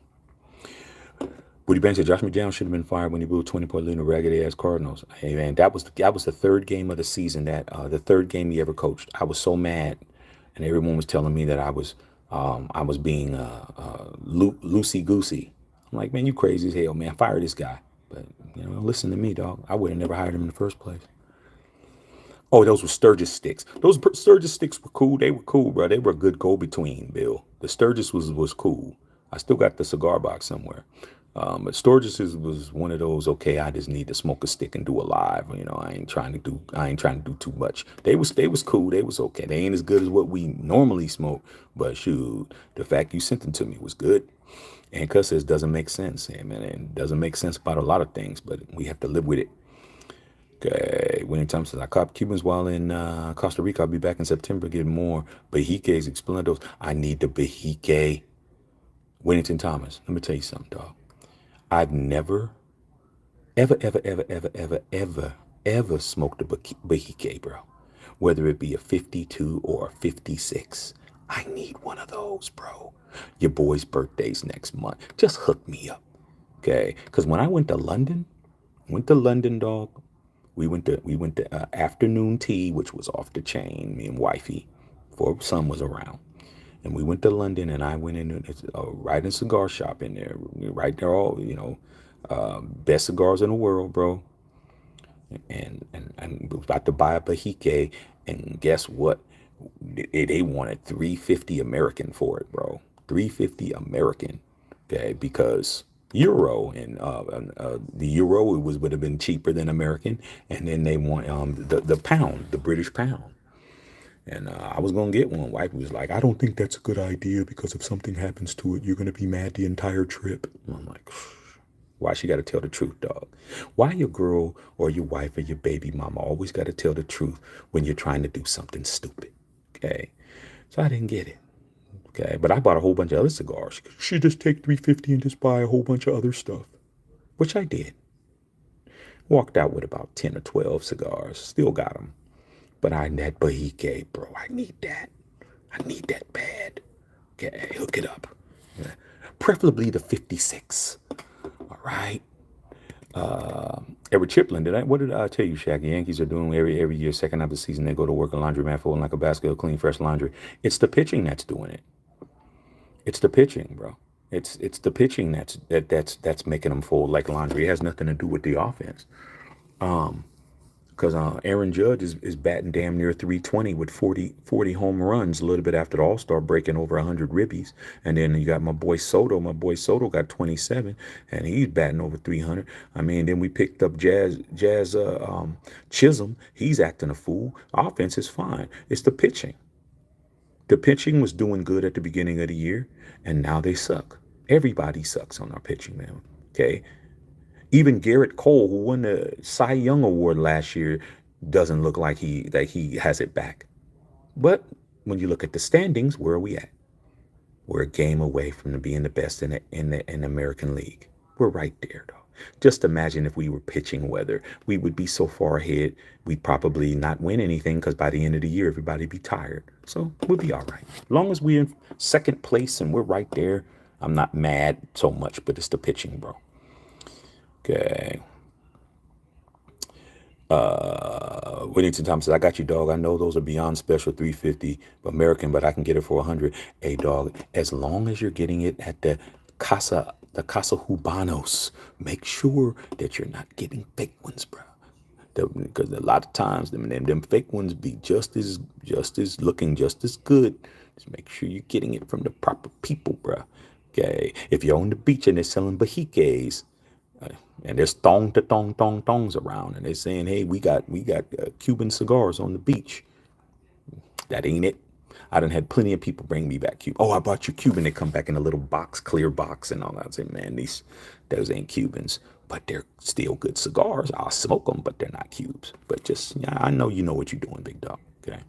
Woody Banks said Josh McDaniels should have been fired when he blew 20-point lead in the raggedy ass Cardinals. Hey man, that was the third game of the season, that the third game he ever coached. I was so mad, and everyone was telling me that I was being loosey goosey. I'm like, man, you crazy as hell, man. Fire this guy. But listen to me, dog. I would have never hired him in the first place. Oh, those were Sturgis sticks. Those Sturgis sticks were cool. They were cool, bro. They were a good go between, Bill. The Sturgis was cool. I still got the cigar box somewhere. But Sturgis was one of those. Okay, I just need to smoke a stick and do a live. I ain't trying to do too much. They was cool. They was okay. They ain't as good as what we normally smoke. But shoot, the fact you sent them to me was good. And cuz says doesn't make sense. Yeah, man, it doesn't make sense about a lot of things, but we have to live with it. Okay, Winning Time says, I caught Cubans while in Costa Rica. I'll be back in September getting more Bejiques, Explendos. I need the Bejique. Winnington Thomas, let me tell you something, dog. I've never, ever smoked a Bejique, bro. Whether it be a 52 or a 56. I need one of those, bro. Your boy's birthday's next month. Just hook me up, okay? Because when I went to London, dog. We went to afternoon tea, which was off the chain. Me and wifey, before son was around, and we went to London. And I went in right in cigar shop in there, right there. All best cigars in the world, bro. And was about to buy a Bahique, and guess what? They wanted 350 American for it, bro. 350 American, okay? Because euro and the euro would have been cheaper than American, and then they want the pound, the British pound. And I was gonna get one. Wife was like, I don't think that's a good idea because if something happens to it, you're gonna be mad the entire trip. And I'm like, why she got to tell the truth, dog? Why your girl or your wife or your baby mama always got to tell the truth when you're trying to do something stupid? Okay, so I didn't get it. Okay, but I bought a whole bunch of other cigars. She just take 350 and just buy a whole bunch of other stuff, which I did. Walked out with about 10 or 12 cigars. Still got them. But I need that Bahique, bro. I need that. I need that bad. Okay, hook it up. Yeah. Preferably the 56. All right. Everett Chiplin, what did I tell you, Shaq? The Yankees are doing every year, second half of the season, they go to work a laundromat folding like a basket of clean, fresh laundry. It's the pitching that's doing it. It's the pitching, bro. It's the pitching that's making them fold like laundry. It has nothing to do with the offense. Because Aaron Judge is batting damn near 320 with 40 home runs a little bit after the All-Star, breaking over 100 ribbies. And then you got my boy Soto. My boy Soto got 27, and he's batting over 300. I mean, then we picked up Jazz Chisholm. He's acting a fool. Offense is fine. It's the pitching. The pitching was doing good at the beginning of the year, and now they suck. Everybody sucks on our pitching, man. Okay. Even Garrett Cole, who won the Cy Young Award last year, doesn't look like he has it back. But when you look at the standings, where are we at? We're a game away from being the best in the American League. We're right there, though. Just imagine if we were pitching weather, we would be so far ahead. We'd probably not win anything because by the end of the year, everybody'd be tired. So we'll be all right. As long as we're in second place and we're right there, I'm not mad so much. But it's the pitching, bro. Okay. Whittington Thomas says, I got you, dog. I know those are beyond special 350 American, but I can get it for 100. Hey, dog, as long as you're getting it at the Casa Hubanos, make sure that you're not getting fake ones, bro. Because a lot of times them fake ones be just as looking just as good. Just make sure you're getting it from the proper people, bro. Okay. If you're on the beach and they're selling bahiques, and there's thongs around, and they're saying, "Hey, we got Cuban cigars on the beach." That ain't it. I done had plenty of people bring me back Cuban. Oh, I bought you Cuban. They come back in a little box, clear box, and all that. I say, man, those ain't Cubans, but they're still good cigars. I'll smoke them, but they're not Cubes. But just, yeah, I know you know what you're doing, big dog. Okay.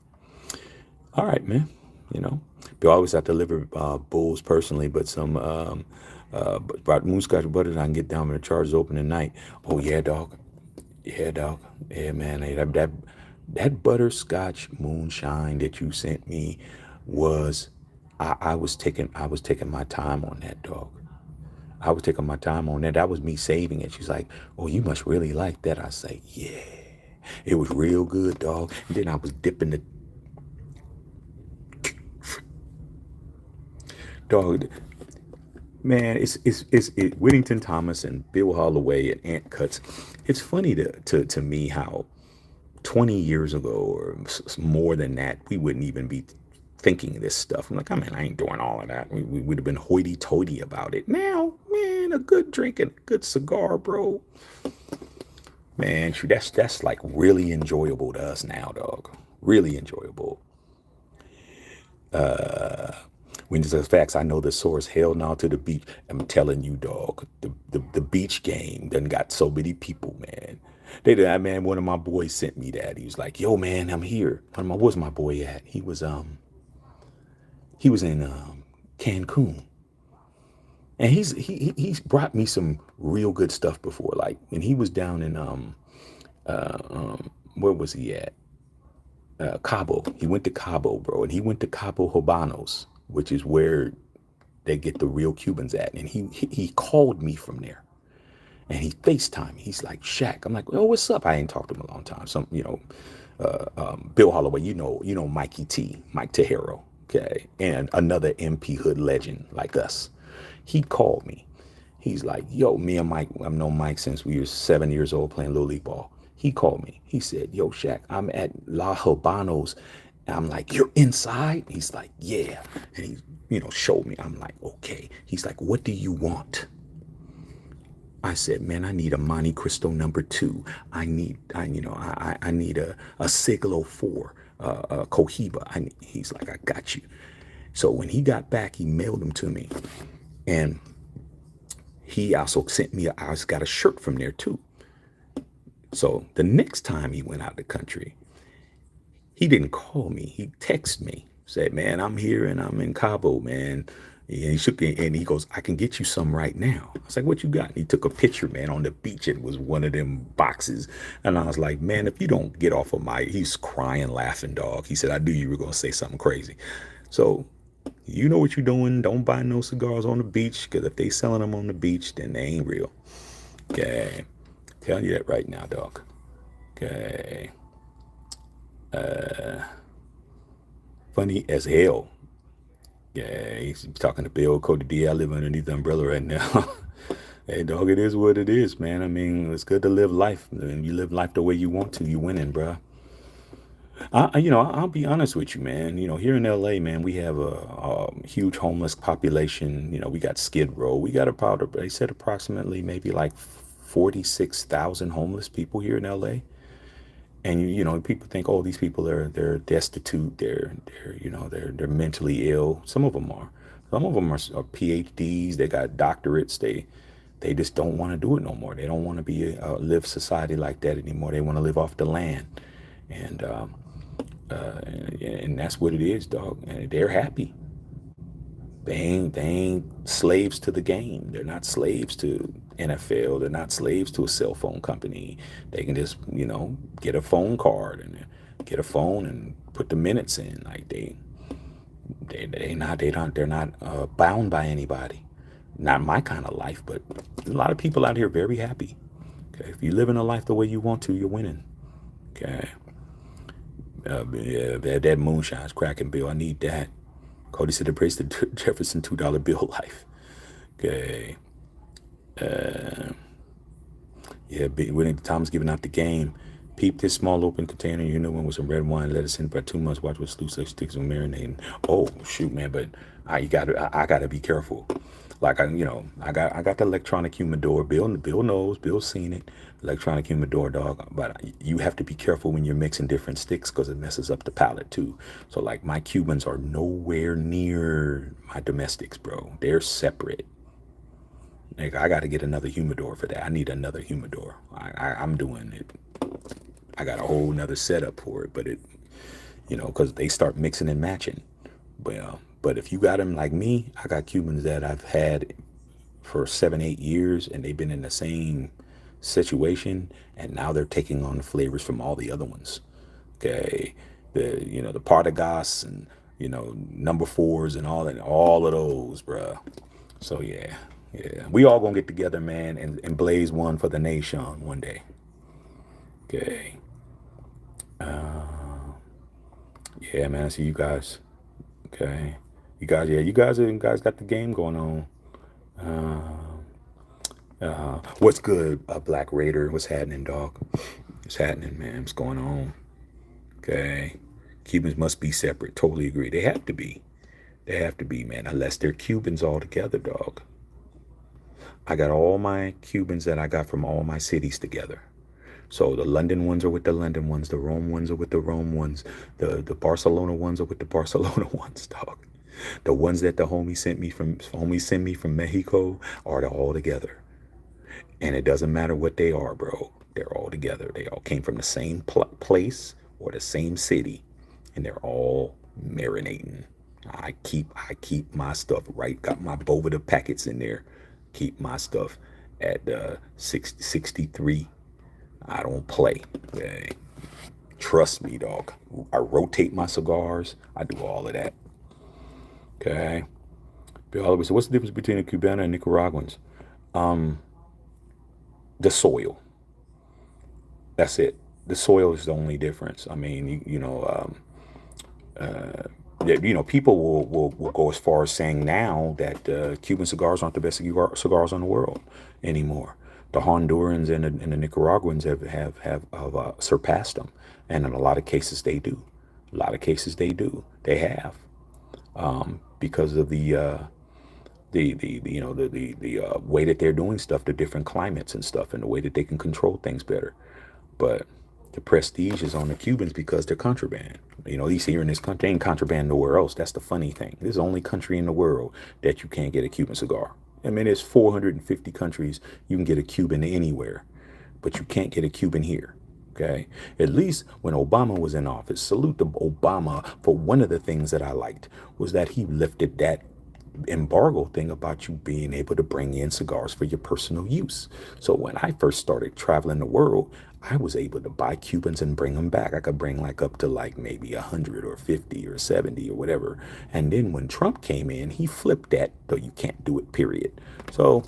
All right, man. You know, we always have to deliver bulls personally, but but moonscotch butter, I can get down when the charge is open at night. Oh yeah, dog. Yeah, dog. Yeah, man. Hey, that butterscotch moonshine that you sent me was, I was taking my time on that, dog. I was taking my time on that. That was me saving it. She's like, "Oh, you must really like that." I say, "Yeah, it was real good, dog." And then I was dipping the dog. Man, Whittington Thomas and Bill Holloway and Ant Cuts. It's funny to me how 20 years ago or more than that, we wouldn't even be thinking this stuff. I'm like, I mean, I ain't doing all of that. We would have been hoity-toity about it. Now, man, a good drink and a good cigar, bro. Man, shoot, that's like really enjoyable to us now, dog. Really enjoyable. When it says facts, I know the source. Hell no to the beach. I'm telling you, dog. The beach game done got so many people, man. They did that, man. One of my boys sent me that. He was like, "Yo, man, I'm here." Where's my boy at? He was in Cancun, and he's brought me some real good stuff before. Like, and he was down in where was he at? Cabo. He went to Cabo, bro, and he went to Cabo Habanos, which is where they get the real Cubans at. And he called me from there, and he FaceTimed me. He's like, "Shaq." I'm like, "Oh, what's up?" I ain't talked to him in a long time. Bill Holloway, Mikey T, Mike Tejero, okay, and another MP Hood legend like us. He called me. He's like, "Yo, me and Mike, I've known Mike since we were 7 years old playing Little League ball." He called me. He said, "Yo, Shaq, I'm at La Habanos." And I'm like, "You're inside?" He's like, "Yeah." And he showed me. I'm like, "Okay." He's like, "What do you want?" I said, "Man, I need a Monte Cristo number two. I need a Siglo 4, a Cohiba." He's like, "I got you." So when he got back, he mailed them to me. And he also sent me, I also got a shirt from there too. So the next time he went out of the country, he didn't call me. He texted me, said, "Man, I'm here and I'm in Cabo, man." And he shook me and he goes, "I can get you some right now." I was like, "What you got?" And he took a picture, man, on the beach. It was one of them boxes. And I was like, "Man, if you don't get off of he's crying, laughing, dog." He said, "I knew you were going to say something crazy." So you know what you're doing. Don't buy no cigars on the beach, because if they selling them on the beach, then they ain't real. Okay. Telling you that right now, dog. Okay. Funny as hell. Yeah, he's talking to Bill Cody D. I live underneath the umbrella right now. Hey, dog, it is what it is, man. I mean, it's good to live life. And you live life the way you want to, you winning, bro. I'll be honest with you, man. Here in LA, man, we have a huge homeless population. We got Skid Row. We got about, they said approximately maybe like 46,000 homeless people here in LA. And people think, oh, these people they're destitute, they're mentally ill. Some of them are, Some of them are PhDs. They got doctorates. They just don't want to do it no more. They don't want to be live society like that anymore. They want to live off the land, and and that's what it is, dog. And they're happy. They ain't slaves to the game. They're not slaves to NFL. They're not slaves to a cell phone company. They can just, get a phone card and get a phone and put the minutes in. Like they're not bound by anybody. Not my kind of life, but a lot of people out here very happy. Okay, if you live in a life the way you want to, you're winning. Okay, yeah, that moonshine's cracking, Bill. I need that. Cody said, embrace the Jefferson $2 bill life. Okay. Yeah, when Tom's giving out the game, peep this small open container. You know when with some red wine, let us in for 2 months. Watch what loose like sticks and marinating. Oh shoot, man! But I gotta be careful. Like I got the electronic humidor. Bill knows. Bill's seen it. Electronic humidor, dog. But you have to be careful when you're mixing different sticks because it messes up the palate too. So like my Cubans are nowhere near my domestics, bro. They're separate. Like I got to get another humidor for that. I need another humidor. I'm doing it. I got a whole nother setup for it, but because they start mixing and matching. But if you got them like me, I got Cubans that I've had for 7, 8 years, and they've been in the same situation, and now they're taking on the flavors from all the other ones. Okay, the Partagas and number fours and all of those, bruh. So yeah, we all gonna get together, man, and blaze one for the nation one day. Okay. Yeah, man. I see you guys. Okay. You guys got the game going on. What's good, Black Raider? What's happening, dog? What's happening, man? What's going on? Okay. Cubans must be separate. Totally agree. They have to be. They have to be, man. Unless they're Cubans all together, dog. I got all my Cubans that I got from all my cities together. So the London ones are with the London ones, the Rome ones are with the Rome ones, the Barcelona ones are with the Barcelona ones, dog. The ones that the homie sent me from Mexico are all together. And it doesn't matter what they are, bro. They're all together. They all came from the same place or the same city, and they're all marinating. I keep my stuff right. Got my Bovida packets in there. Keep my stuff at 63. I don't play. Okay. Trust me, dog. I rotate my cigars. I do all of that. Okay. Bill Oliver, so what's the difference between a Cubana and Nicaraguans? The soil. That's it. The soil is the only difference. I mean, people will go as far as saying now that Cuban cigars aren't the best cigars on the world anymore. The Hondurans and the Nicaraguans have surpassed them, and in a lot of cases they do. A lot of cases they do. They have because of the way that they're doing stuff, the different climates and stuff, and the way that they can control things better. But the prestige is on the Cubans because they're contraband. At least here in this country, ain't contraband nowhere else. That's the funny thing. This is the only country in the world that you can't get a Cuban cigar. I mean, there's 450 countries you can get a Cuban anywhere, but you can't get a Cuban here. Okay. At least when Obama was in office, salute to Obama for one of the things that I liked was that he lifted that embargo thing about you being able to bring in cigars for your personal use. So when I first started traveling the world, I was able to buy Cubans and bring them back. I could bring like up to like maybe 100 or 50 or 70 or whatever. And then when Trump came in, he flipped that, though you can't do it, period. So,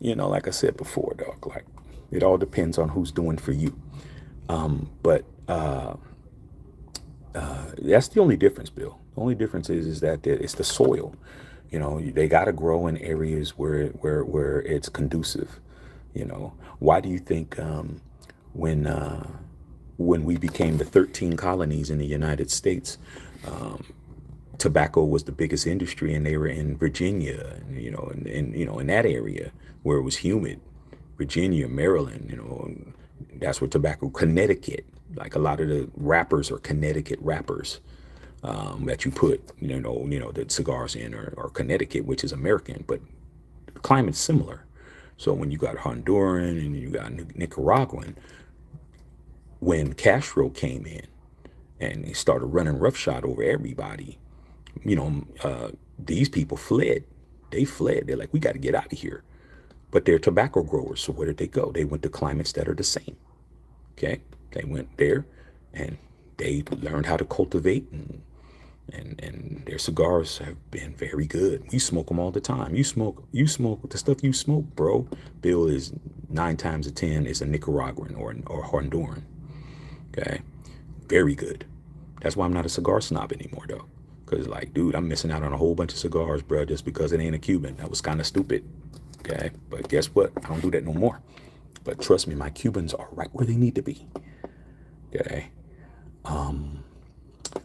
like I said before, dog, like it all depends on who's doing for you. But that's the only difference, Bill. The only difference is that it's the soil. They got to grow in areas where it's conducive. Why do you think when we became the 13 colonies in the United States, tobacco was the biggest industry, and they were in Virginia, in that area where it was humid, Virginia, Maryland, that's where tobacco, Connecticut, like a lot of the rappers are Connecticut rappers. that you put, the cigars in, or Connecticut, which is American, but the climate's similar. So when you got Honduran and you got Nicaraguan, when Castro came in and he started running roughshod over everybody, these people fled. They fled. They're like, we got to get out of here. But they're tobacco growers. So where did they go? They went to climates that are the same. Okay. They went there and they learned how to cultivate, and their cigars have been very good. We smoke them all the time. You smoke the stuff you smoke, bro. Bill is 9 times out of 10 is a Nicaraguan or Honduran. Okay. Very good. That's why I'm not a cigar snob anymore, though. Because, like, dude, I'm missing out on a whole bunch of cigars, bro, just because it ain't a Cuban. That was kind of stupid. Okay. But guess what? I don't do that no more. But trust me, my Cubans are right where they need to be. Okay.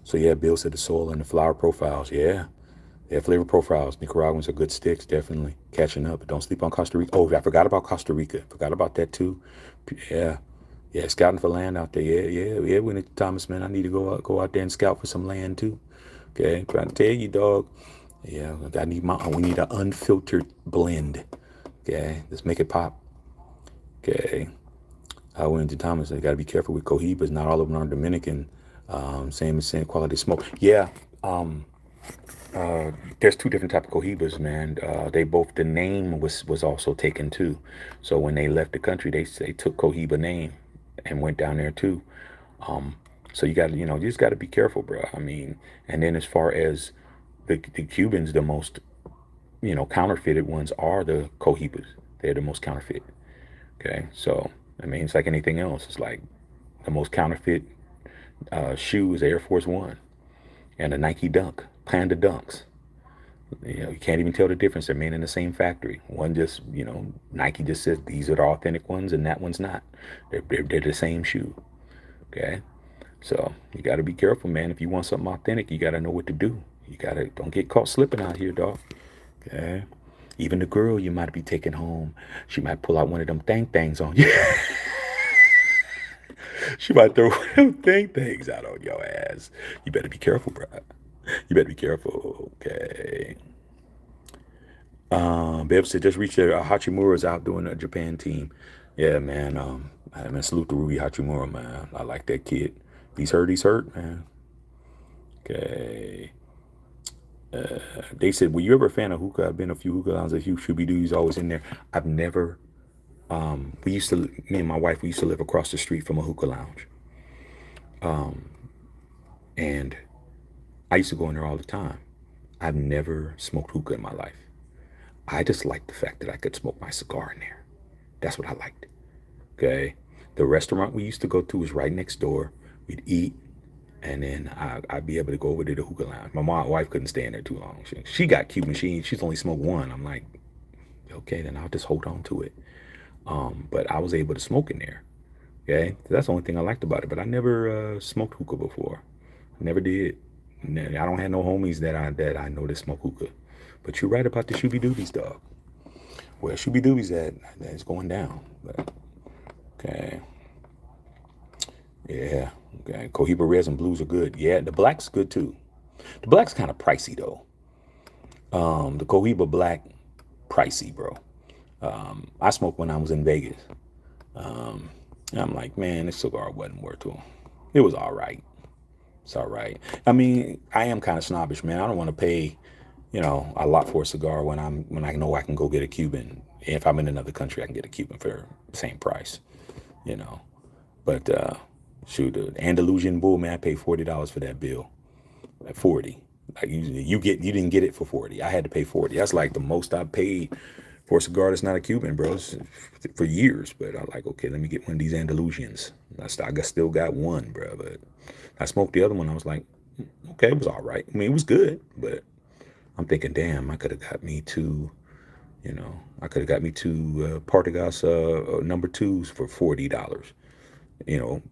So, yeah, Bill said the soil and the flower profiles. Yeah. Yeah, flavor profiles. Nicaraguans are good sticks, definitely. Catching up. But don't sleep on Costa Rica. Oh, I forgot about Costa Rica. Forgot about that, too. Yeah. Yeah, scouting for land out there. Yeah. We need Thomas, man. I need to go out there and scout for some land too. Okay, trying to tell you, dog. Yeah, we need an unfiltered blend. Okay, let's make it pop. Okay, I went to Thomas. I got to be careful with cohibas. Not all of them are Dominican. Same quality smoke. Yeah. There's two different type of cohibas, man. The name was also taken too. So when they left the country, they took cohiba name and went down there too. So you just got to be careful, bro. I mean, and then as far as the Cubans, the most, counterfeited ones are the cohibas. They're the most counterfeit. Okay. So, I mean, it's like anything else. It's like the most counterfeit shoe is Air Force One and a Nike Dunk, Panda Dunks. You can't even tell the difference. They're made in the same factory. One just, Nike just says these are the authentic ones and that one's not. They're the same shoe. Okay. So you got to be careful, man. If you want something authentic, you got to know what to do. Don't get caught slipping out here, dog. Okay. Even the girl you might be taking home, she might pull out one of them things on you. She might throw one of them things out on your ass. You better be careful, bro. You better be careful. Okay. Bev said just reached there. Hachimura's out doing a Japan team. Yeah, man. Salute to Ruby Hachimura, man. I like that kid. He's hurt, man. Okay. They said, were you ever a fan of hookah? I've been a few hookah lounges, a few shooby-doos always in there. I've never, me and my wife, we used to live across the street from a hookah lounge. And I used to go in there all the time. I've never smoked hookah in my life. I just liked the fact that I could smoke my cigar in there. That's what I liked. Okay. The restaurant we used to go to was right next door. We'd eat, and then I'd be able to go over to the hookah lounge. My wife couldn't stay in there too long. She got Cuban. She's only smoked one. I'm like, okay, then I'll just hold on to it. But I was able to smoke in there. Okay, that's the only thing I liked about it. But I never smoked hookah before. Never did. I don't have no homies that I know that smoke hookah. But you're right about the shooby doobies, dog. Well, shooby doobies that's going down. But, okay. Yeah. Okay. Cohiba reds and blues are good. Yeah, the black's good too. The black's kind of pricey though. The Cohiba black, pricey, bro. I smoked when I was in Vegas. And I'm like, man, this cigar wasn't worth it. It was all right. It's all right. I mean, I am kind of snobbish, man. I don't want to pay, a lot for a cigar when I know I can go get a Cuban. If I'm in another country, I can get a Cuban for the same price, But shoot, the Andalusian bull, man, I paid $40 for that bill. At 40. Like you didn't get it for 40. I had to pay 40. That's like the most I paid for a cigar that's not a Cuban, bro. It's for years. But I like, okay, let me get one of these Andalusians. I still got one, bro. But I smoked the other one. I was like, okay, it was all right. I mean, it was good, but I'm thinking, damn, I could have got me two, Partagas number twos for $40.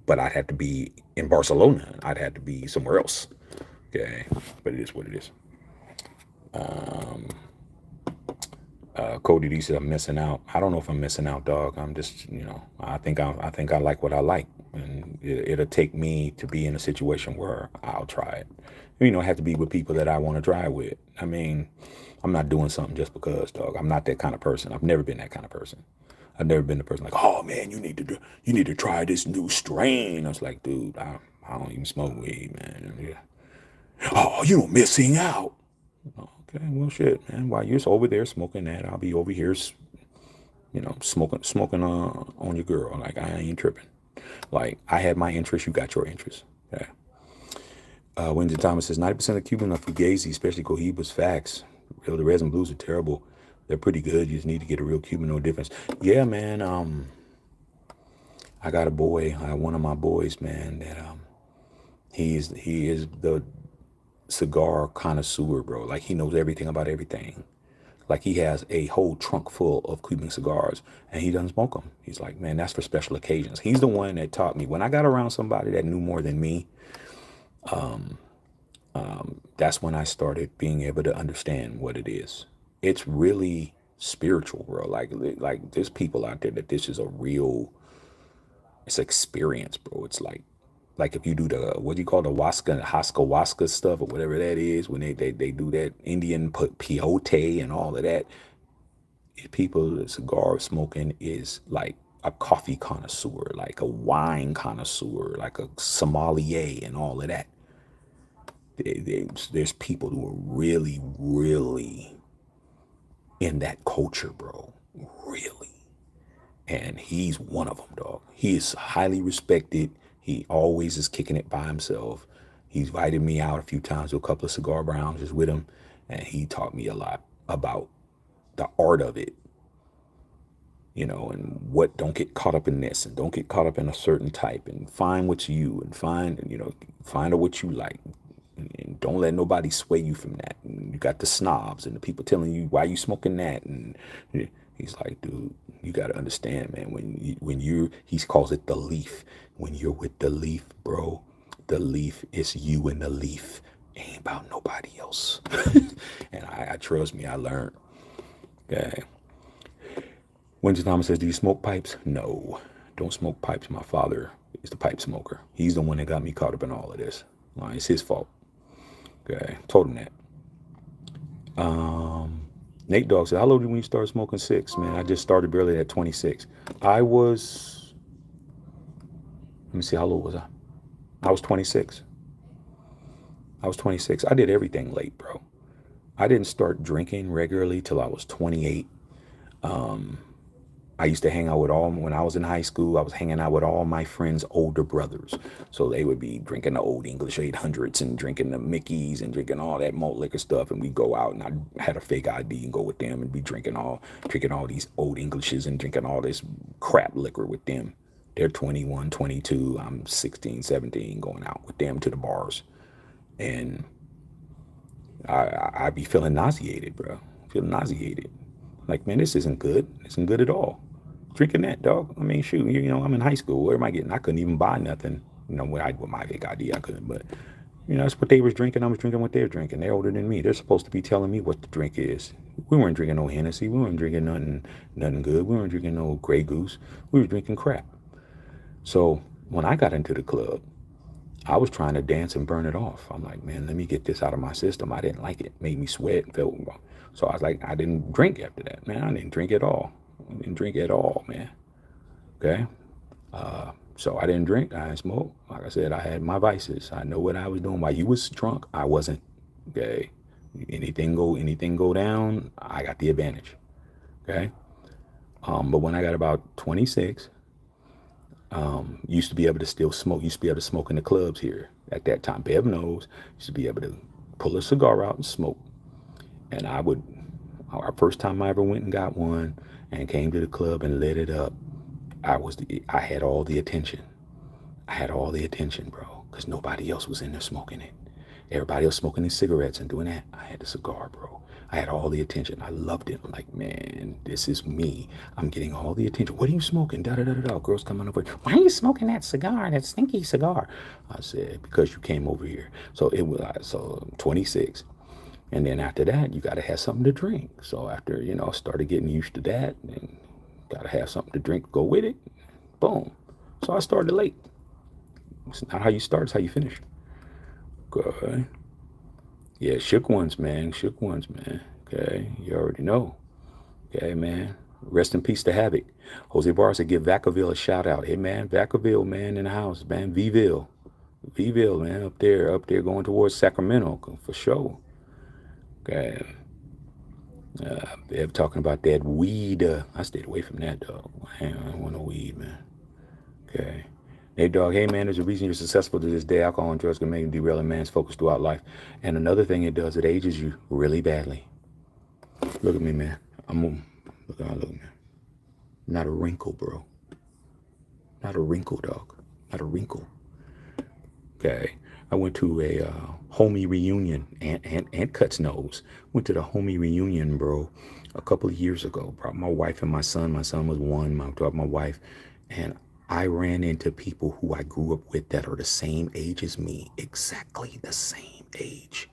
But I'd have to be in Barcelona. I'd have to be somewhere else. Okay, but it is what it is. Cody D said I'm missing out. I don't know if I'm missing out, dog. I'm just, I think I like what I like, and it'll take me to be in a situation where I'll try it. It have to be with people that I want to try with. I mean, I'm not doing something just because, dog. I'm not that kind of person. I've never been that kind of person. I've never been the person like, oh man, you need to try this new strain. I was like, dude, I don't even smoke weed, man. Yeah. Oh, you're missing out. Okay, well, shit, man. While you're over there smoking that, I'll be over here, smoking on your girl. Like I ain't tripping. Like I had my interest, you got your interest. Yeah. Wendy Thomas says 90% of Cuban are fugazi, especially Cohibas. Facts. The Reds and Blues are terrible. They're pretty good. You just need to get a real Cuban, no difference. Yeah, man. I got a boy, one of my boys, man. That he is the cigar connoisseur, bro. Like he knows everything about everything. Like he has a whole trunk full of Cuban cigars, and he doesn't smoke them. He's like, man, that's for special occasions. He's the one that taught me. When I got around somebody that knew more than me, that's when I started being able to understand what it is. It's really spiritual, bro. Like there's people out there that this is a real, it's experience, bro. It's like if you do the, what do you call the Haska stuff or whatever that is, when they do that Indian peyote and all of that. People, cigar smoking is like a coffee connoisseur, like a wine connoisseur, like a sommelier and all of that. There's people who are really, really in that culture, bro. Really. And he's one of them, dog. He is highly respected. He always is kicking it by himself. He's invited me out a few times to a couple of cigar browns with him, and he taught me a lot about the art of it, and what, don't get caught up in this and don't get caught up in a certain type, and find what's you, and find out what you like, and don't let nobody sway you from that. And you got the snobs and the people telling you why you smoking that, and he's like, dude, you got to understand, man, he calls it the leaf. When you're with the leaf, bro, the leaf is you and the leaf. It ain't about nobody else. And I trust me, I learned. Okay. Winston Thomas says, do you smoke pipes? No, don't smoke pipes. My father is the pipe smoker. He's the one that got me caught up in all of this. Well, it's his fault. Okay, told him that. Nate Dogg said, how old were you when you started smoking? 6, man. I just started barely at 26. Let me see, how old was I? I was 26. I did everything late, bro. I didn't start drinking regularly till I was 28. I used to hang out when I was in high school, I was hanging out with all my friends' older brothers. So they would be drinking the old English 800s and drinking the Mickeys and drinking all that malt liquor stuff. And we'd go out, and I had a fake ID and go with them and be drinking all these old Englishes and drinking all this crap liquor with them. They're 21, 22. I'm 16, 17, going out with them to the bars. And I'd be feeling nauseated, bro. Feeling nauseated. Like, man, this isn't good. This isn't good at all. Drinking that, dog. I mean, shoot, I'm in high school. Where am I getting? I couldn't even buy nothing. With my big idea, I couldn't. But, that's what they was drinking. I was drinking what they're drinking. They're older than me. They're supposed to be telling me what the drink is. We weren't drinking no Hennessy. We weren't drinking nothing good. We weren't drinking no Grey Goose. We were drinking crap. So when I got into the club, I was trying to dance and burn it off. I'm like, man, let me get this out of my system. I didn't like it. It made me sweat and felt wrong. So I was like, I didn't drink after that, man. I didn't drink at all. I didn't drink at all, man. Okay? So I didn't drink. I didn't smoke. Like I said, I had my vices. I know what I was doing. While you was drunk, I wasn't. Okay? Anything go down, I got the advantage. Okay? But when I got about 26, used to be able to still smoke. Used to be able to smoke in the clubs here at that time. Bev knows. Used to be able to pull a cigar out and smoke. And our first time I ever went and got one and came to the club and lit it up, I had all the attention. I had all the attention, bro, because nobody else was in there smoking it. Everybody else smoking these cigarettes and doing that. I had the cigar, bro. I had all the attention. I loved it. I'm like, man, this is me. I'm getting all the attention. What are you smoking? Da-da-da-da-da. Girls coming over. Why are you smoking that cigar, that stinky cigar? I said, because you came over here. So 26. And then after that, you got to have something to drink. So after, started getting used to that, and got to have something to drink, go with it. Boom. So I started late. It's not how you start, it's how you finish. Good. Yeah, shook ones, man. Shook ones, man. Okay. You already know. Okay, man. Rest in peace to Havoc. Jose Barr said, give Vacaville a shout out. Hey, man. Vacaville, man, in the house, man. Vville. Vville, man. Up there going towards Sacramento, for sure. Okay. They're talking about that weed. I stayed away from that, dog. I don't want no weed, man. Okay. Hey, dog. Hey, man, there's a reason you're successful to this day. Alcohol and drugs can make you derail a man's focus throughout life. And another thing it does, it ages you really badly. Look at me, man. Look at me. Not a wrinkle, bro. Not a wrinkle, dog. Not a wrinkle. Okay. I went to a homie reunion. Aunt Cuts knows. Went to the homie reunion, bro, a couple of years ago. Brought my wife and my son. My son was one. My wife. And I ran into people who I grew up with that are the same age as me. Exactly the same age.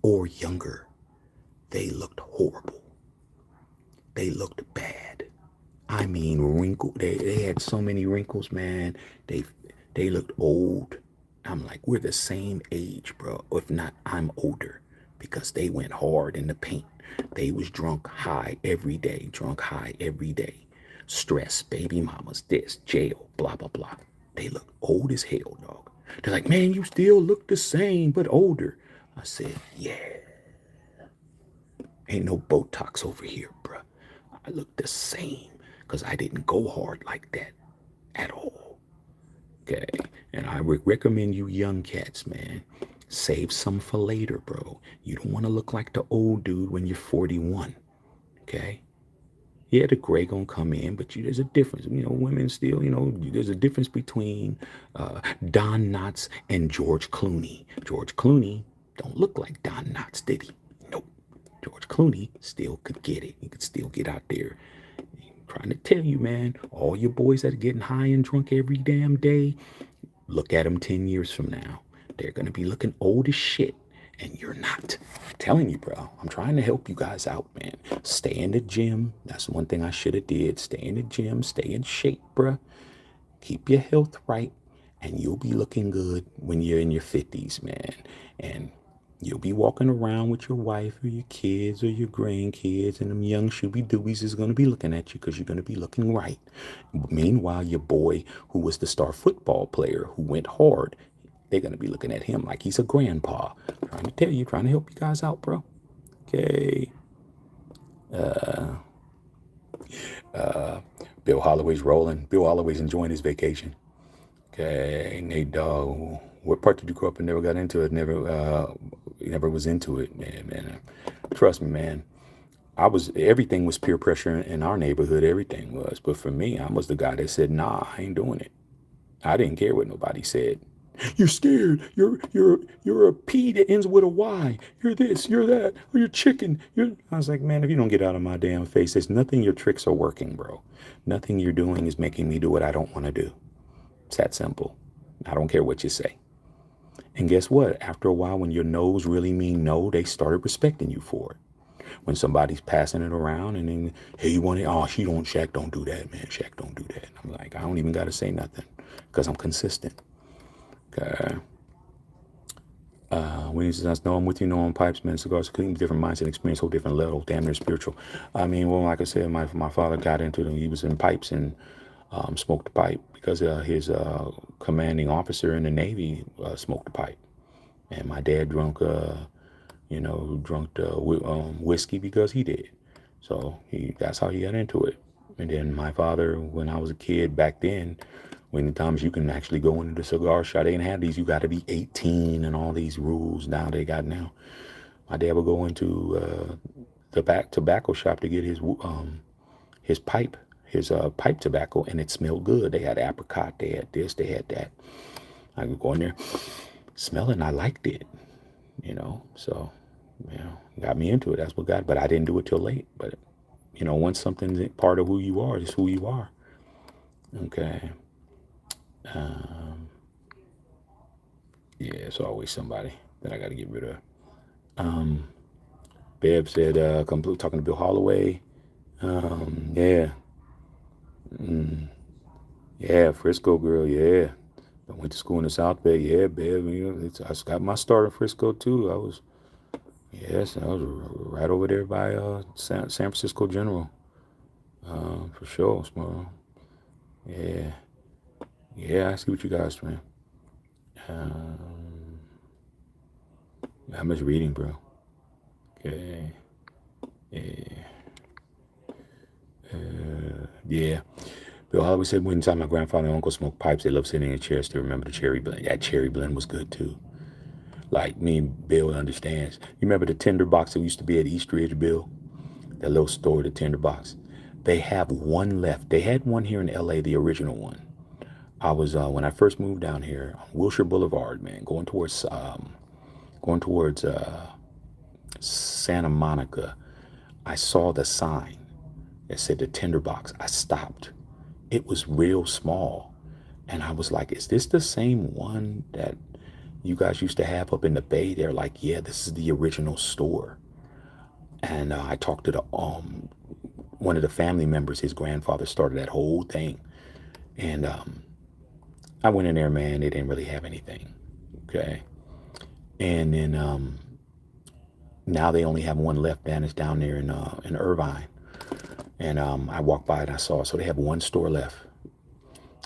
Or younger. They looked horrible. They looked bad. I mean, wrinkled. They had so many wrinkles, man. They looked old. I'm like, we're the same age, bro. If not, I'm older, because they went hard in the paint. They was drunk high every day. Stress, baby mamas, this, jail, blah, blah, blah. They look old as hell, dog. They're like, man, you still look the same, but older. I said, yeah. Ain't no Botox over here, bro. I look the same because I didn't go hard like that at all. Okay. And I recommend you young cats, man, save some for later, bro. You don't want to look like the old dude when you're 41. Okay. Yeah, the gray gonna come in, but there's a difference. Women still, there's a difference between Don Knotts and George Clooney. George Clooney don't look like Don Knotts, did he? Nope. George Clooney still could get it. He could still get out there. I'm trying to tell you, man, all your boys that are getting high and drunk every damn day, look at them 10 years from now. They're going to be looking old as shit, and you're not. I'm telling you, bro. I'm trying to help you guys out, man. Stay in the gym. That's one thing I should have did. Stay in the gym. Stay in shape, bro. Keep your health right, and you'll be looking good when you're in your 50s, man. And you'll be walking around with your wife or your kids or your grandkids, and them young shooby doobies is going to be looking at you because you're going to be looking right. Meanwhile, your boy, who was the star football player who went hard, they're going to be looking at him like he's a grandpa. Trying to tell you, trying to help you guys out, bro. Okay. Bill Holloway's rolling. Bill Holloway's enjoying his vacation. Okay, Nate Dogg, what part did you grow up and never got into it? Never was into it, man. Trust me, man. Everything was peer pressure in our neighborhood. Everything was, but for me, I was the guy that said, "Nah, I ain't doing it." I didn't care what nobody said. You're scared. You're a P that ends with a Y. You're this. You're that. Or you're chicken. I was like, man, if you don't get out of my damn face, there's nothing your tricks are working, bro. Nothing you're doing is making me do what I don't want to do. It's that simple. I don't care what you say. And guess what? After a while, when your no's really mean no, they started respecting you for it. When somebody's passing it around and then, hey, you want it? Oh, Shaq don't do that, man. Shaq don't do that. I'm like, I don't even got to say nothing because I'm consistent. Okay. When he says, no, I'm with you, no, on pipes, man. Cigars, clean, different mindset, experience, whole different level, damn near spiritual. I mean, well, like I said, my father got into them. He was in pipes and smoked a pipe because his commanding officer in the Navy smoked a pipe. And my dad drank whiskey because he did. So that's how he got into it. And then my father, when I was a kid back then, when the times you can actually go into the cigar shop, they didn't have these, you got to be 18 and all these rules now they got now. My dad would go into the back tobacco shop to get his pipe, pipe tobacco, and it smelled good. They had apricot, they had this, they had that. I would go in there, smell it, and I liked it, so, got me into it. That's what got, but I didn't do it till late. But, once something's part of who you are, it's who you are. Okay. Yeah, it's always somebody that I got to get rid of. Bev said, talking to Bill Holloway. Yeah. Yeah, Frisco girl, yeah. I went to school in the South Bay. Yeah, Bev, I got my start in Frisco too. Yes, I was right over there by San Francisco General, for sure. Small. Yeah, yeah, I see what you guys, man. How much reading, bro? Okay, yeah. Bill always said one time my grandfather and uncle smoked pipes. They loved sitting in chairs to remember the cherry blend. That cherry blend was good too. Like me and Bill understands. You remember the tender box that used to be at East Ridge, Bill? That little store, the tender box. They have one left. They had one here in LA, the original one. I was when I first moved down here on Wilshire Boulevard, man, going towards Santa Monica. I saw the sign that said the tender box. I stopped. It was real small, and I was like, "Is this the same one that you guys used to have up in the Bay?" They're like, "Yeah, this is the original store." And I talked to the one of the family members. His grandfather started that whole thing, and I went in there, man. They didn't really have anything. Okay. And then now they only have one left, and it's down there in Irvine. And I walked by and I saw, so they have one store left.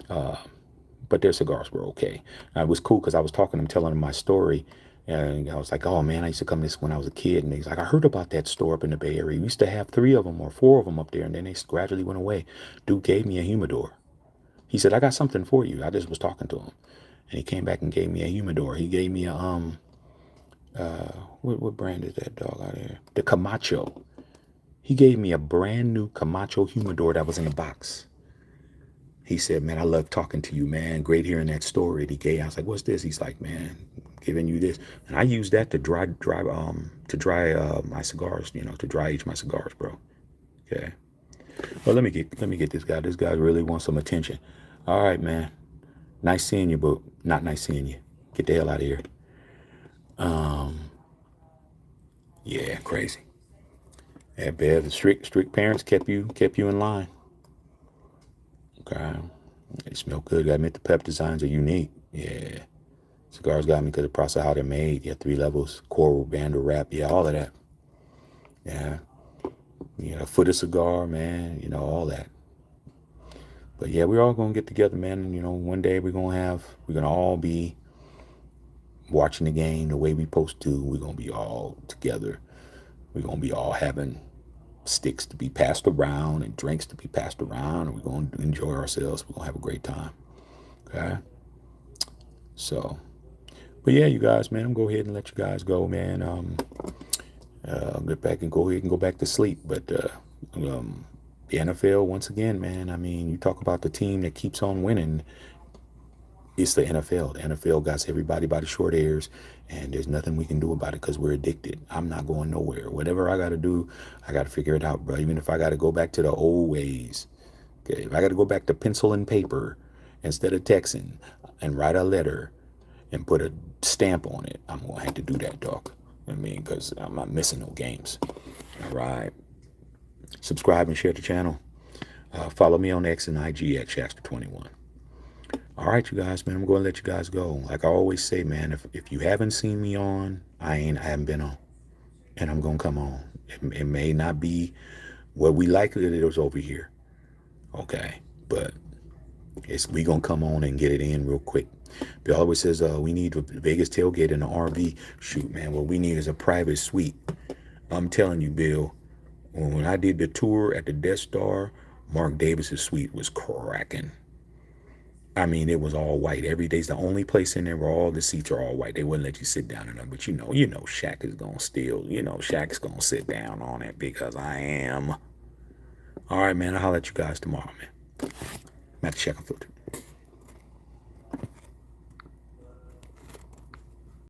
But their cigars were okay. And it was cool because I was talking to him, telling him my story. And I was like, oh man, I used to come to this when I was a kid. And he's like, I heard about that store up in the Bay Area. We used to have 3 of them or 4 of them up there. And then they gradually went away. Dude gave me a humidor. He said, I got something for you. I just was talking to him. And he came back and gave me a humidor. He gave me a, what brand is that dog out here? The Camacho. He gave me a brand new Camacho humidor that was in a box. He said, man, I love talking to you, man. Great hearing that story that he gave. I was like, what's this? He's like, man, giving you this. And I use that to dry my cigars, to dry age my cigars, bro. Okay. Well, let me get this guy. This guy really wants some attention. All right, man. Nice seeing you, but not nice seeing you. Get the hell out of here. Yeah, crazy. Yeah, Bev, the strict parents kept you in line. Okay. They smell good. I admit the pep designs are unique. Yeah. Cigars got me because the process how they're made. Yeah, 3 levels, coral, band, or wrap. Yeah, all of that. Yeah. Foot of cigar, man. All that. But yeah, we're all gonna get together, man. And one day we're gonna all be watching the game the way we supposed to. We're gonna be all together. We're gonna be all having sticks to be passed around and drinks to be passed around, and we're gonna enjoy ourselves. We're gonna have a great time. Okay. So, but yeah, you guys, man, I'm gonna go ahead and let you guys go, man. I'll get back and go ahead and go back to sleep. But the NFL, once again, man. I mean, you talk about the team that keeps on winning. It's the NFL. The NFL got everybody by the short hairs, and there's nothing we can do about it because we're addicted. I'm not going nowhere. Whatever I got to do, I got to figure it out, bro. Even if I got to go back to the old ways. Okay, if I got to go back to pencil and paper instead of texting and write a letter and put a stamp on it, I'm going to have to do that, dog. I mean, because I'm not missing no games. All right. Subscribe and share the channel. Follow me on X and IG at Shaxter21. All right, you guys, man, I'm going to let you guys go. Like I always say, man, if you haven't seen me on, I haven't been on. And I'm going to come on. It may not be what we like that it was over here. Okay. But we going to come on and get it in real quick. Bill always says, we need a Vegas tailgate in an RV. Shoot, man, what we need is a private suite. I'm telling you, Bill, when I did the tour at the Death Star, Mark Davis's suite was cracking. I mean, it was all white. Every day's the only place in there where all the seats are all white. They wouldn't let you sit down in them. But Shaq is going to steal. Shaq's going to sit down on it because I am. All right, man. I'll holler at you guys tomorrow, man. I'm at the Shack Filter.